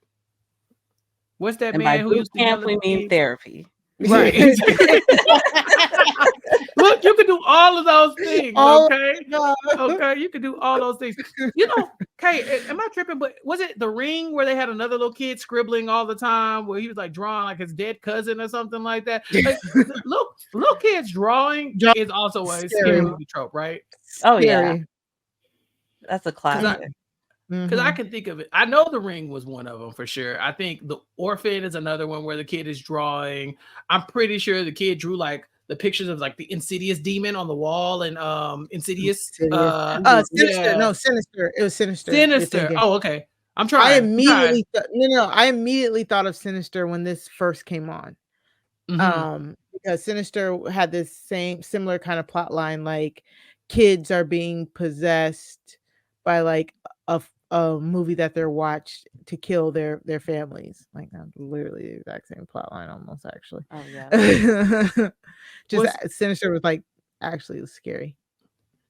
What's that and man by who boot used to camp, we mean therapy. Right. Look, you can do all of those things, okay? Okay, you can do all those things. You know, Kay, am I tripping? But was it The Ring where they had another little kid scribbling all the time, where he was like drawing like his dead cousin or something like that? Like, little kids drawing is also a scary movie trope, right? Oh yeah, that's a classic. Because I can think of it. I know The Ring was one of them for sure. I think The Orphan is another one where the kid is drawing. I'm pretty sure the kid drew like the pictures of like the Insidious demon on the wall and Insidious. Sinister. Yeah. No, Sinister. It was Sinister. Sinister. Oh, okay. I'm trying. I immediately thought of Sinister when this first came on. Because Sinister had this similar kind of plot line, like kids are being possessed by like a movie that they're watched to kill their families. Like that's literally the exact same plot line almost, actually. Oh yeah. Just Sinister was like actually scary.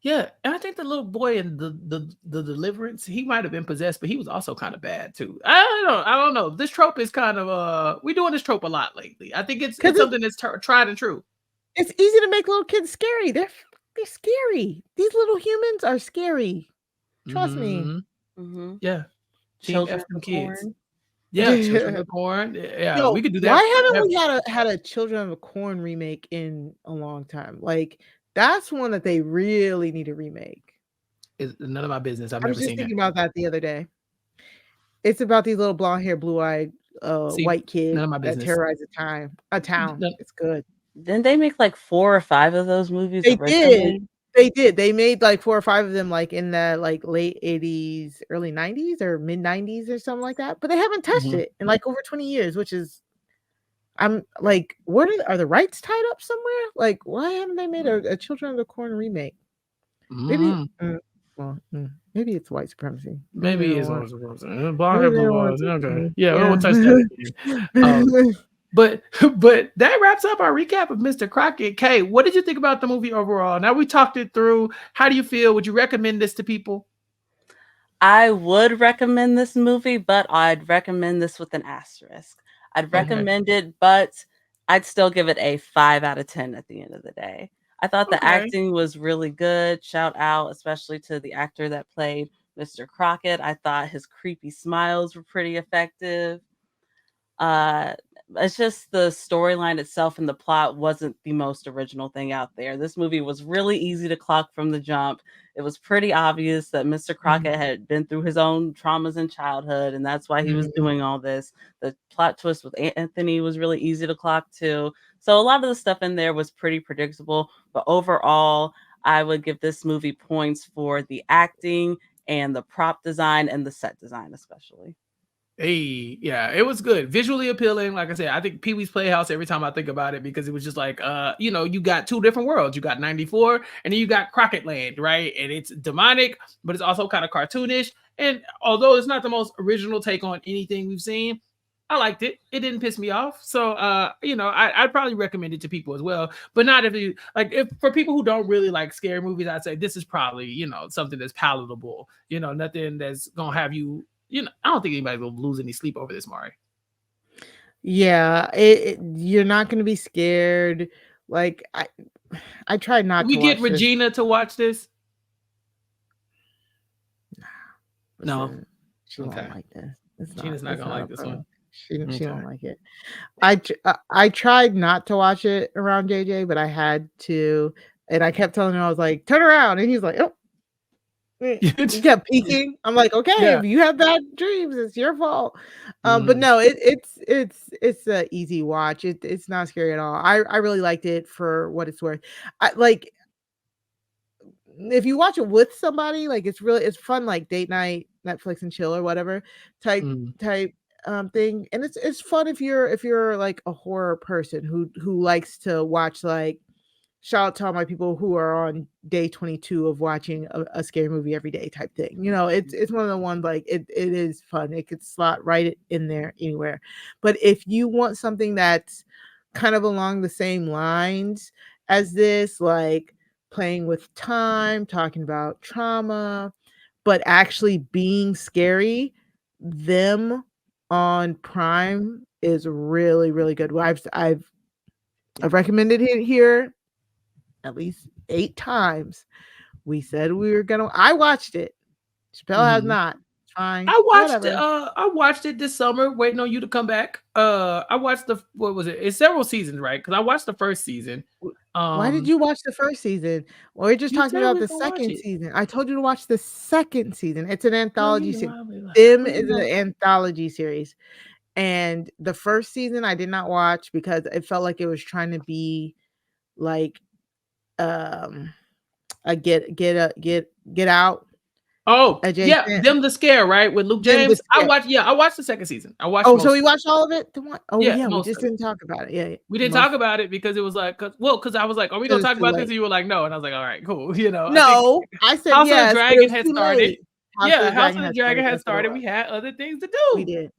Yeah, and I think the little boy in the Deliverance, he might have been possessed, but he was also kind of bad too. I don't know. This trope is kind of we're doing this trope a lot lately. I think it's something that's tried and true. It's easy to make little kids scary. They're scary. These little humans are scary. Trust me. Mm-hmm. Yeah. Team Children F of them the kids. Corn. Yeah, Children of the Corn. Yeah, Yo, we could do that. why haven't we forever. had a Children of the Corn remake in a long time? Like, that's one that they really need to remake. It's none of my business. I've I was never just seen it. thinking about that the other day. It's about these little blonde hair, blue eyed, See, white kids none of my that business. terrorize a town. None- It's good. Didn't they make like 4 or 5 of those movies They did. originally? They did. They made like 4 or 5 of them like in the like late 80s, early 90s or mid 90s or something like that. But they haven't touched Mhm. it in like over 20 years, which is I'm like, where are the rights tied up somewhere? Like, why haven't they made a Children of the Corn remake? Maybe maybe it's white supremacy. Maybe they Maybe don't it's want also blonde hair, maybe they blue don't want eyes. to touch Okay. me. Yeah, we won't touch Yeah. that again. But that wraps up our recap of Mr. Crocket. Kay, what did you think about the movie overall? Now we talked it through. How do you feel? Would you recommend this to people? I would recommend this movie, but I'd recommend this with an asterisk. I'd Okay. recommend it, but I'd still give it a 5 out of 10 at the end of the day. I thought the Okay. acting was really good. Shout out, especially to the actor that played Mr. Crocket. I thought his creepy smiles were pretty effective. It's just the storyline itself and the plot wasn't the most original thing out there. This movie was really easy to clock from the jump. It was pretty obvious that Mr. Crocket had been through his own traumas in childhood, and that's why he was doing all this. The plot twist with Anthony was really easy to clock too. So a lot of the stuff in there was pretty predictable, but overall, I would give this movie points for the acting and the prop design and the set design, especially. Hey, yeah, it was good. Visually appealing. Like I said, I think Pee-wee's Playhouse every time I think about it, because it was just like, you got two different worlds. You got 94 and then you got Crockett Land, right? And it's demonic, but it's also kind of cartoonish. And although it's not the most original take on anything we've seen, I liked it. It didn't piss me off. So, I'd probably recommend it to people as well. But not if for people who don't really like scary movies, I'd say this is probably, something that's palatable. Nothing that's going to have you, I don't think anybody will lose any sleep over this, Mari. Yeah, you're not going to be scared. Like I tried not we to get watch Regina this. to watch this. No, No, she okay. won't like this. Regina's not gonna like this one. She don't like it. I tried not to watch it around JJ, but I had to, and I kept telling him, I was like, turn around, and he's like, oh. He kept peeking. I'm like, okay, Yeah. if you have bad dreams, it's your fault. But no, it's an easy watch. It's not scary at all. I really liked it for what it's worth. If you watch it with somebody, like it's fun, like date night, Netflix and chill or whatever type thing. And it's fun if you're like a horror person who likes to watch, like, shout out to all my people who are on day 22 of watching a scary movie every day type thing. It's one of the ones, like, it is fun. It could slot right in there anywhere. But if you want something that's kind of along the same lines as this, like playing with time, talking about trauma, but actually being scary, them on Prime is really, really good. I've recommended it here at least 8 times. We said we were gonna. I watched it. Chappell has not. It's fine. I watched it this summer, waiting on you to come back. I watched what was it? It's several seasons, right? Because I watched the first season. Why did you watch the first season? We're just talking about the second season. I told you to watch the second season. It's an anthology series. Them is an anthology series. And the first season I did not watch because it felt like it was trying to be like a get out. Oh, yeah, Them the Scare, right? With Luke James. I watched the second season. I watched. So we watched all of it. Yeah, we just didn't talk about it. Yeah, we didn't talk about it because it was like, because I was like, are we gonna talk about this? And you were like, no, and I was like, all right, cool. No, I said House yes, of the Dragon had started. House of the Dragon had started. We had other things to do. We did.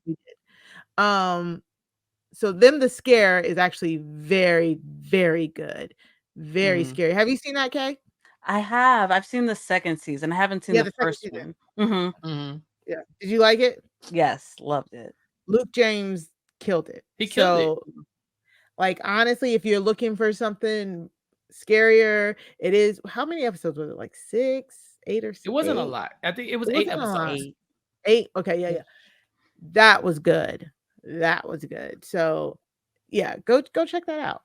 So Them the Scare is actually very, very good. Very scary. Have you seen that, Kay? I have. I've seen the second season. I haven't seen the first one. Yeah. Did you like it? Yes, loved it. Luke James killed it. He killed it. Like, honestly, if you're looking for something scarier, it is. How many episodes was it? Like 6, 8, or 6? It wasn't a lot. I think it was 8 episodes. 8. Okay, yeah. That was good. That was good. So, yeah, go check that out.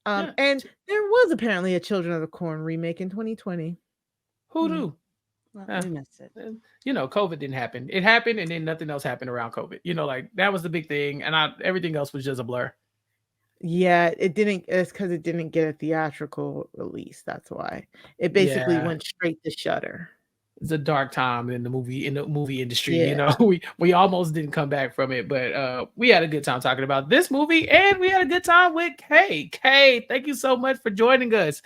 Yeah. And there was apparently a Children of the Corn remake in 2020. Who knew? Well, we missed it. COVID didn't happen. It happened, and then nothing else happened around COVID. Like that was the big thing, and everything else was just a blur. Yeah, it didn't. It's because it didn't get a theatrical release. That's why it basically went straight to Shudder. It's a dark time in the movie industry. Yeah. We almost didn't come back from it, but we had a good time talking about this movie, and we had a good time with Kay. Kay, thank you so much for joining us.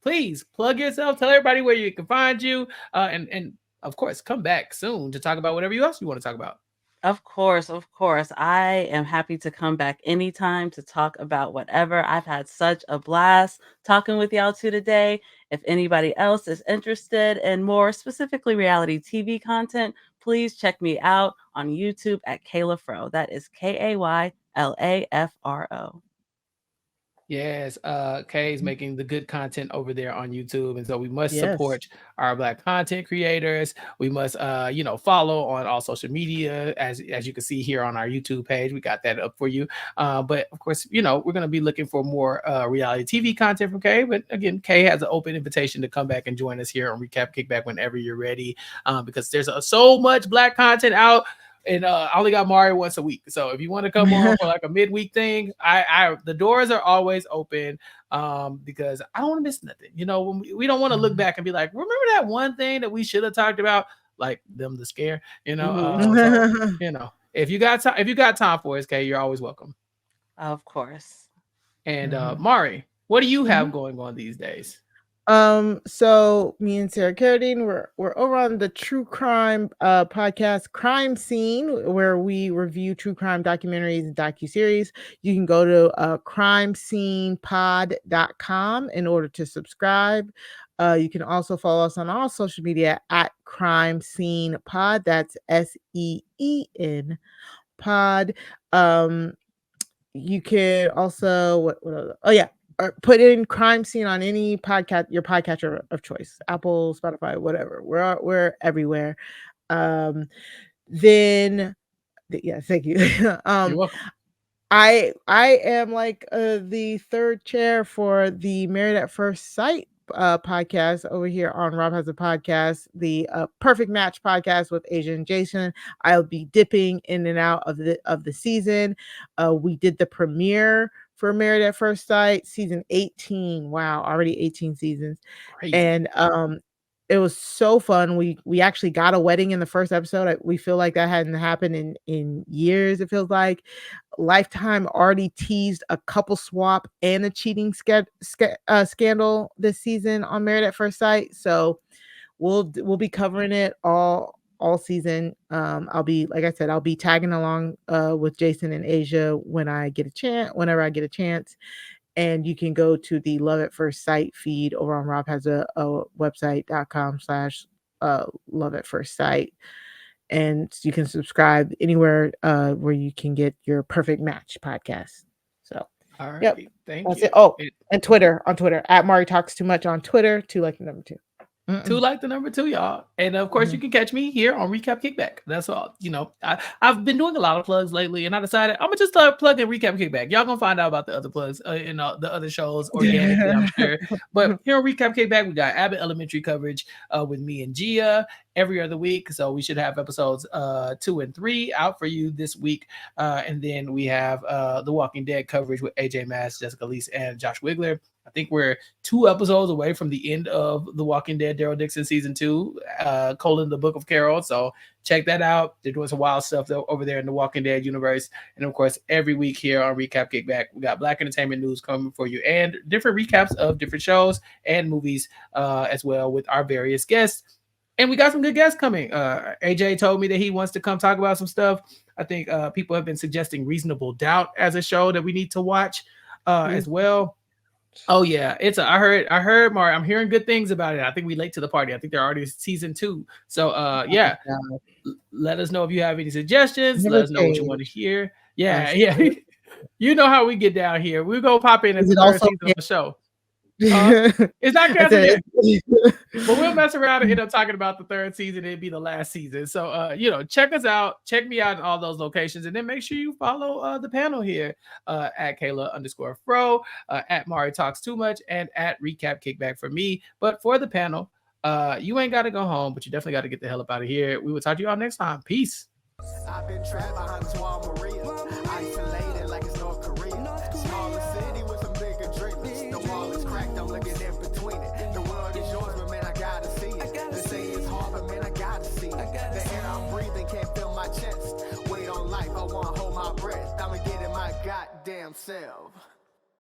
Please plug yourself. Tell everybody where you can find you, and of course, come back soon to talk about whatever else you want to talk about. Of course. I am happy to come back anytime to talk about whatever. I've had such a blast talking with y'all today. If anybody else is interested in more specifically reality TV content, please check me out on YouTube at Kayla Fro. That is KAYLAFRO. Yes, Kay is making the good content over there on YouTube, and so we must support our Black content creators. We must, follow on all social media, as you can see here on our YouTube page. We got that up for you. But of course, we're going to be looking for more reality TV content from Kay. But again, Kay has an open invitation to come back and join us here on Recap Kickback whenever you're ready, because there's so much Black content out. And I only got Mari once a week. So if you want to come on for like a midweek thing, the doors are always open, because I don't want to miss nothing. When we don't want to look back and be like, remember that one thing that we should have talked about, like them to scare, so, if you got time for us, Kay, you're always welcome. Of course. And Mari, what do you have going on these days? So me and Sarah Carradine, we're over on the true crime podcast Crime Scene, where we review true crime documentaries and docuseries. You can go to crimescenepod.com in order to subscribe. You can also follow us on all social media at Crime Scene Pod. That's SEEN pod. You can also what or put in Crime Scene on any podcast, your podcatcher of choice, Apple, Spotify, whatever. We're everywhere. Thank you. You're welcome. I am like the third chair for the Married at First Sight podcast over here on Rob Has a Podcast, the Perfect Match podcast with Asia and Jason. I'll be dipping in and out of the season. We did the premiere for Married at First Sight, season 18. Wow, already 18 seasons. Crazy. And it was so fun. We actually got a wedding in the first episode. We feel like that hadn't happened in years. It feels like Lifetime already teased a couple swap and a cheating scandal this season on Married at First Sight. So we'll be covering it all season. I'll be, like I said, I'll be tagging along with Jason and Asia whenever I get a chance. And you can go to the Love at First Sight feed over on Rob Has a website.com/Love at First Sight. And you can subscribe anywhere where you can get your Perfect Match podcast. So, all right. Thank you. It. Oh, and on Twitter at Mari Talks Too Much on Twitter, 2 like the number 2. 2 like the number 2, y'all. And of course, you can catch me here on Recap Kickback. That's all. I've been doing a lot of plugs lately, and I decided I'm gonna just start plugging Recap Kickback. Y'all gonna find out about the other plugs in the other shows organically, I'm sure. But here on Recap Kickback, we got Abbott Elementary coverage with me and Gia every other week. So we should have episodes 2 and 3 out for you this week. And then we have The Walking Dead coverage with AJ Mass, Jessica Leese, and Josh Wigler. I think we're 2 episodes away from the end of The Walking Dead, Daryl Dixon season 2, The Book of Carol. So check that out. They're doing some wild stuff over there in the Walking Dead universe. And of course, every week here on Recap Kickback, we got Black entertainment news coming for you and different recaps of different shows and movies as well with our various guests. And we got some good guests coming. AJ told me that he wants to come talk about some stuff. I think people have been suggesting Reasonable Doubt as a show that we need to watch as well. Oh yeah, I heard Mari. I'm hearing good things about it. I think we late to the party. I think they're already season 2. So let us know if you have any suggestions. Let us know what you want to hear. Yeah. You know how we get down here. We'll go pop in at the third season of the show. It's not I canceled said, yet. But we'll mess around and end up talking about the third season. It'd be the last season. So, check us out. Check me out in all those locations. And then make sure you follow the panel here at Kayla_Fro, at Mari Talks Too Much, and at Recap Kickback for me. But for the panel, you ain't got to go home, but you definitely got to get the hell up out of here. We will talk to you all next time. Peace. I've been trapped behind this wall, Maria. Isolated like it's North Korea. Smaller city with some bigger dreamers. The wall is cracked, I'm looking in between it. The world is yours, but man, I gotta see it. They say it's hard, but man, I gotta see it. The air I'm breathing can't feel my chest. Wait on life, I wanna hold my breath. I'ma get in my goddamn self.